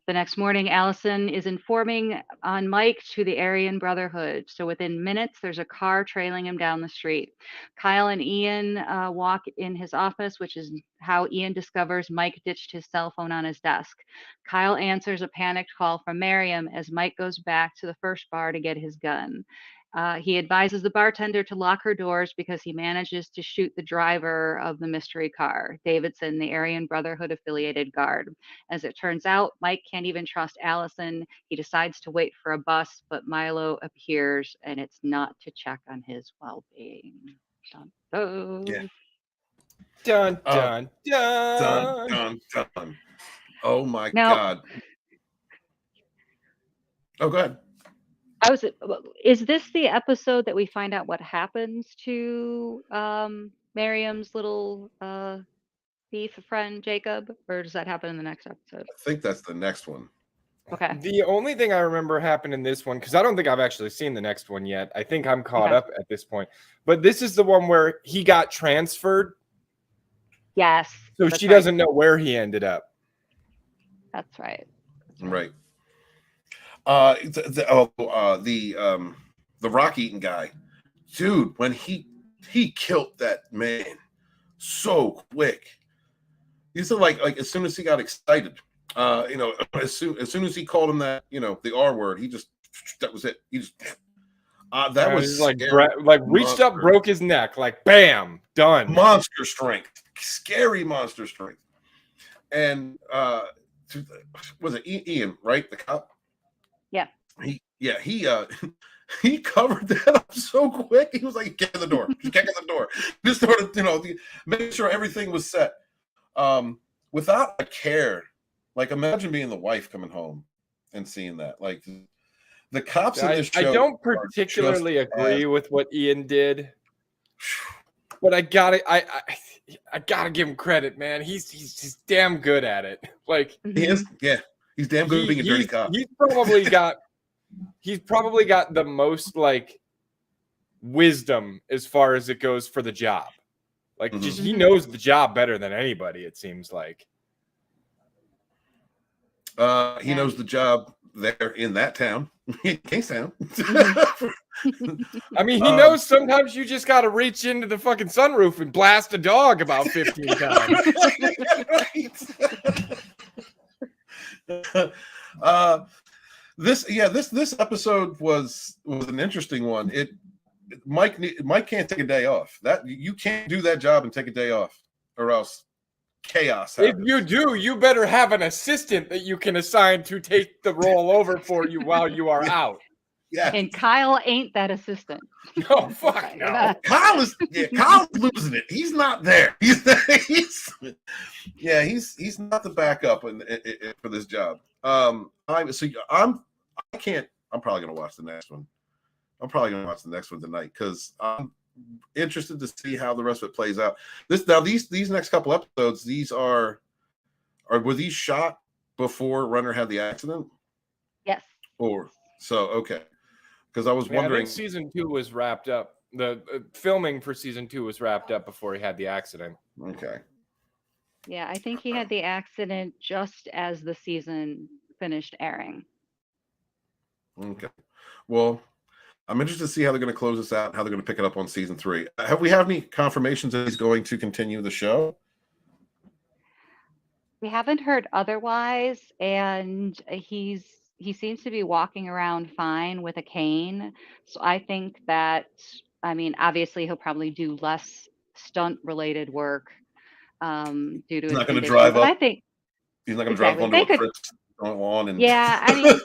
The next morning, Allison is informing on Mike to the Aryan Brotherhood. So within minutes, there's a car trailing him down the street. Kyle and Ian walk in his office, which is how Ian discovers Mike ditched his cell phone on his desk. Kyle answers a panicked call from Miriam as Mike goes back to the first bar to get his gun. He advises the bartender to lock her doors because he manages to shoot the driver of the mystery car, Davidson, the Aryan Brotherhood affiliated guard. As it turns out, Mike can't even trust Allison. He decides to wait for a bus, but Milo appears, and it's not to check on his well-being. Dun, dun. Yeah. Dun, dun, dun. Dun, dun, dun. Oh my God. Oh, go ahead. Is this the episode that we find out what happens to Miriam's little thief friend Jacob, or does that happen in the next episode? I think that's the next one. Okay. The only thing I remember happened in this one, because I don't think I've actually seen the next one yet. I think I'm caught up at this point. But this is the one where he got transferred. Yes. So she doesn't know where he ended up. That's right. Right. The rock eating guy, dude, when he killed that man so quick. He said like as soon as he got excited, as soon as he called him that, the R word, that was it. He just that was like reached up, broke his neck, like bam, done. Monster strength, scary monster strength. And was it Ian, right? The cop. Yeah. He covered that up so quick. He was like, "Get in the door! Just get in the door!" Just started, make sure everything was set, without a care. Like, imagine being the wife coming home and seeing that. Like, the cops in this show. I don't particularly agree with what Ian did, but I gotta give him credit, man. He's damn good at it. Like he is, yeah. He's damn good at being a dirty cop. He's probably got the most like wisdom as far as it goes for the job. Like he knows the job better than anybody, it seems like. He knows the job there in that town, Kingstown. I mean, he knows sometimes you just got to reach into the fucking sunroof and blast a dog about 15 times. This episode was an interesting one. Mike can't take a day off. That you can't do that job and take a day off, or else chaos happens. If you do, you better have an assistant that you can assign to take the role over for you while you are out. Yeah. And Kyle ain't that assistant. Oh fuck no. Kyle's losing it. He's not there. He's not the backup for this job. I'm probably gonna watch the next one. I'm probably gonna watch the next one tonight because I'm interested to see how the rest of it plays out. These next couple episodes, were these shot before Runner had the accident? Yes. Okay. Because I was wondering. I think season 2 was wrapped up. The filming for season 2 was wrapped up before he had the accident. Okay. Yeah, I think he had the accident just as the season finished airing. Okay. Well, I'm interested to see how they're going to close this out, how they're going to pick it up on season 3. Have we had any confirmations that he's going to continue the show? We haven't heard otherwise, and he seems to be walking around fine with a cane. So I think that, obviously he'll probably do less stunt-related work due to his He's not going to condition. drive But up. I think He's not going to drive onto a Fritz on and. Yeah,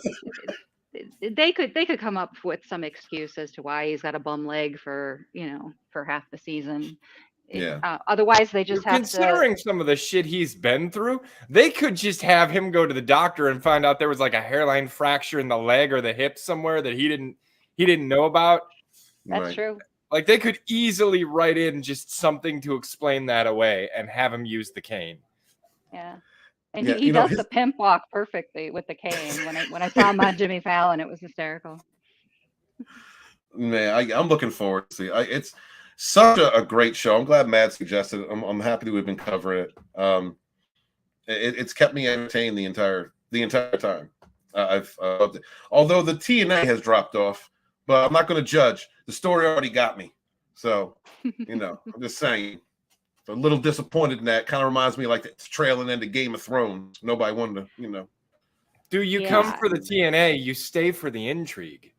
they could come up with some excuse as to why he's got a bum leg for half the season. Yeah. Otherwise, they just have Considering some of the shit he's been through, they could just have him go to the doctor and find out there was like a hairline fracture in the leg or the hip somewhere that he didn't know about. That's true. Like they could easily write in just something to explain that away and have him use the cane. Yeah. And he does the pimp walk perfectly with the cane. When I saw him on Jimmy Fallon, it was hysterical. Man, I'm looking forward to see. It's such a great show. I'm glad Matt suggested it. I'm happy that we've been covering it. It's kept me entertained the entire time. I've loved it. Although the TNA has dropped off, but I'm not going to judge. The story already got me. So, I'm just saying. A little disappointed in that. Kind of reminds me like the trailing end of Game of Thrones. Nobody wanted to, Do you come for the TNA? You stay for the intrigue.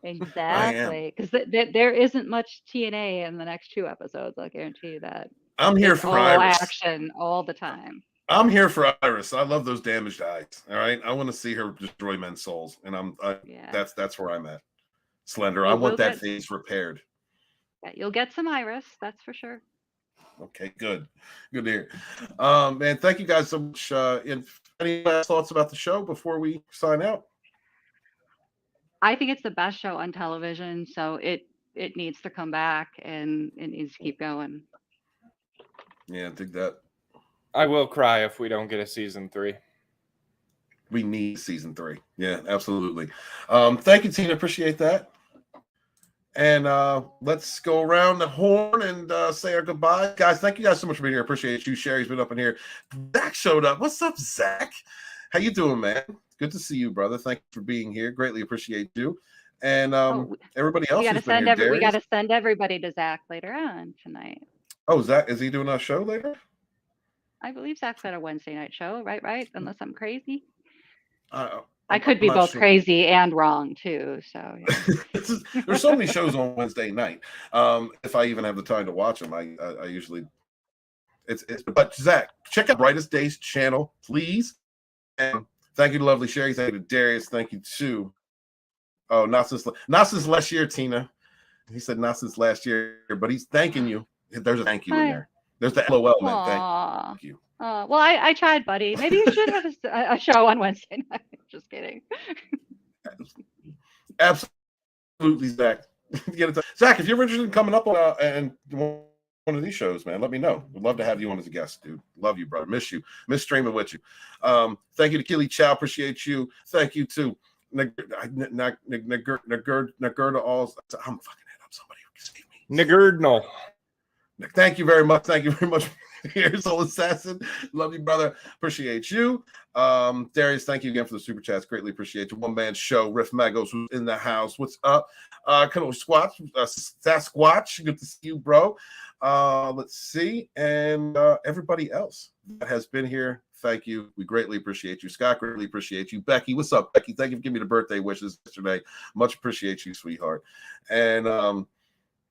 Exactly, because there isn't much TNA in the next 2 episodes. I'll guarantee you that. I'm here for Iris. Action all the time. I'm here for Iris. I love those damaged eyes. All right, I want to see her destroy men's souls, and that's where I'm at. Slender, I want that face repaired. Yeah, you'll get some Iris, that's for sure. Okay, good to hear. Man, thank you guys so much. Any last thoughts about the show before we sign out? I think it's the best show on television, so it needs to come back and it needs to keep going. Yeah, I think that. I will cry if we don't get a season 3. We need season 3. Yeah, absolutely. Thank you, Tina. Appreciate that. And let's go around the horn and say our goodbye. Guys, thank you guys so much for being here. Appreciate you. Sherry's been up in here. Zach showed up. What's up, Zach? How you doing, man? Good to see you, brother. Thank you for being here. Greatly appreciate you. And everybody else. We got to send everybody to Zach later on tonight. Oh, Zach, is he doing a show later? I believe Zach's at a Wednesday night show, right? Unless I'm crazy. I could be both crazy and wrong too. So yeah. There's so many shows on Wednesday night. If I even have the time to watch them, I usually. But Zach, check out Brightest Days channel, please. And thank you to lovely Sherry. Thank you to Darius. Thank you to. Oh, not since last year, Tina. He said not since last year, but he's thanking you. There's a thank you in there. There's the LOL man. Thank you. Well, I tried, buddy. Maybe you should have a show on Wednesday night. Just kidding. Absolutely, Zach. Zach, if you're interested in coming up on and one of these shows, man, let me know. Would love to have you on as a guest, dude. Love you, brother. Miss you. Miss streaming with you. Thank you to Keely Chow. Appreciate you. Thank you to Nagurda all. I'm fucking it up. Somebody save me. Nagurdno. Thank you very much. Thank you very much. Here's Soul Assassin. Love you, brother. Appreciate you. Darius, thank you again for the super chats. Greatly appreciate you. One man show. Riff Magos who's in the house. What's up? Sasquatch. Good to see you, bro. Let's see. And everybody else. that has been here, thank you. We greatly appreciate you. Scott, greatly appreciate you. Becky, what's up, Becky? Thank you for giving me the birthday wishes yesterday. Much appreciate you, sweetheart. And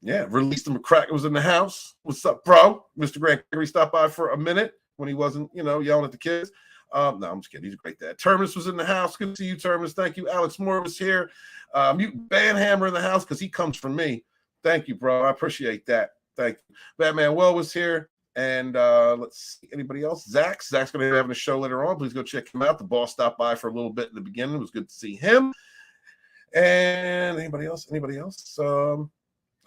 yeah, Released the McCracken was in the house. What's up, bro? Mr. Grant Gregory stopped by for a minute when he wasn't, yelling at the kids. No, I'm just kidding. He's a great dad. Terminus was in the house. Good to see you, Terminus. Thank you. Alex Moore was here. Mutant Banhammer in the house because he comes from me. Thank you, bro. I appreciate that. Thank you. Batman Well was here. And let's see, anybody else? Zach's going to be having a show later on. Please go check him out. The boss stopped by for a little bit in the beginning. It was good to see him. And anybody else?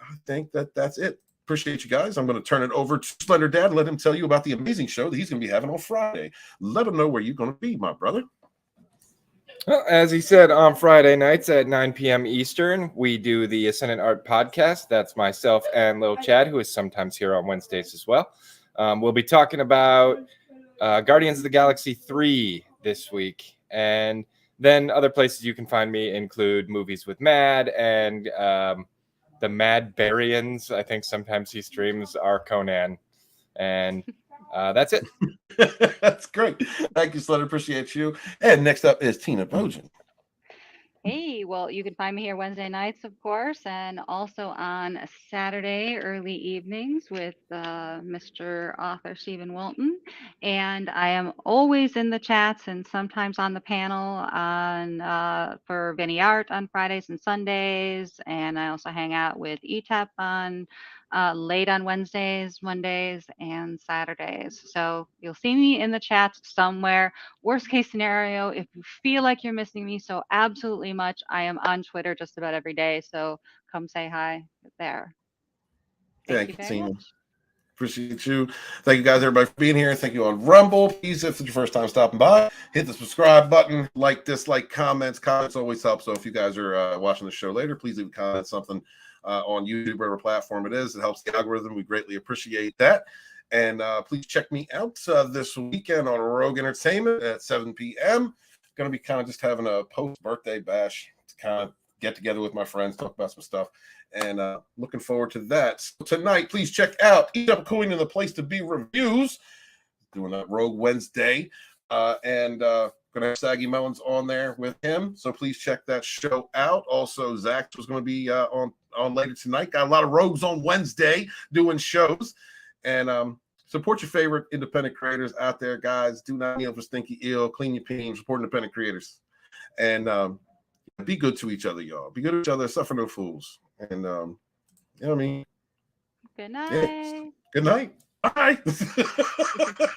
I think that's it. Appreciate you guys. I'm going to turn it over to Slender Dad. Let him tell you about the amazing show that he's going to be having on Friday. Let him know where you're going to be, my brother. Well, as he said, on Friday nights at 9 p.m. Eastern, we do the Ascendant Art Podcast. That's myself and Lil Chad, who is sometimes here on Wednesdays as well. We'll be talking about Guardians of the Galaxy 3 this week. And then other places you can find me include Movies with Mad and the Mad Barians. I think sometimes he streams our Conan. And that's it. That's great. Thank you, Slender. Appreciate you. And next up is Tina Bojan. Hey, well, you can find me here Wednesday nights, of course, and also on Saturday early evenings with Mr. Author Stephen Wilton. And I am always in the chats and sometimes on the panel for Vinny Art on Fridays and Sundays. And I also hang out with ETEP on late on Wednesdays, Mondays, and Saturdays. So you'll see me in the chats somewhere. Worst case scenario, if you feel like you're missing me so absolutely much, I am on Twitter just about every day. So come say hi there. Thank you very Tina. much. Appreciate you. Thank you guys, everybody, for being here. Thank you on Rumble. Please, if it's your first time stopping by, hit the subscribe button, like, dislike, comments. Comments always help. So if you guys are watching the show later, please leave a comment, something on YouTube, whatever platform it is. It helps the algorithm. We greatly appreciate that. And please check me out this weekend on Rogue Entertainment at 7 p.m. Going to be kind of just having a post-birthday bash to kind of get together with my friends, talk about some stuff. And looking forward to that. So tonight, please check out Eat Up Coin and the Place to Be reviews. Doing that Rogue Wednesday. And going to have Saggy Melons on there with him. So please check that show out. Also, Zach was going to be on later tonight. Got a lot of rogues on Wednesday doing shows. And support your favorite independent creators out there, guys. Do not kneel for stinky ill. Clean your peen. Support independent creators. And be good to each other, y'all. Be good to each other. Suffer no fools. And, you know what I mean? Good night. Yeah. Good night. Bye.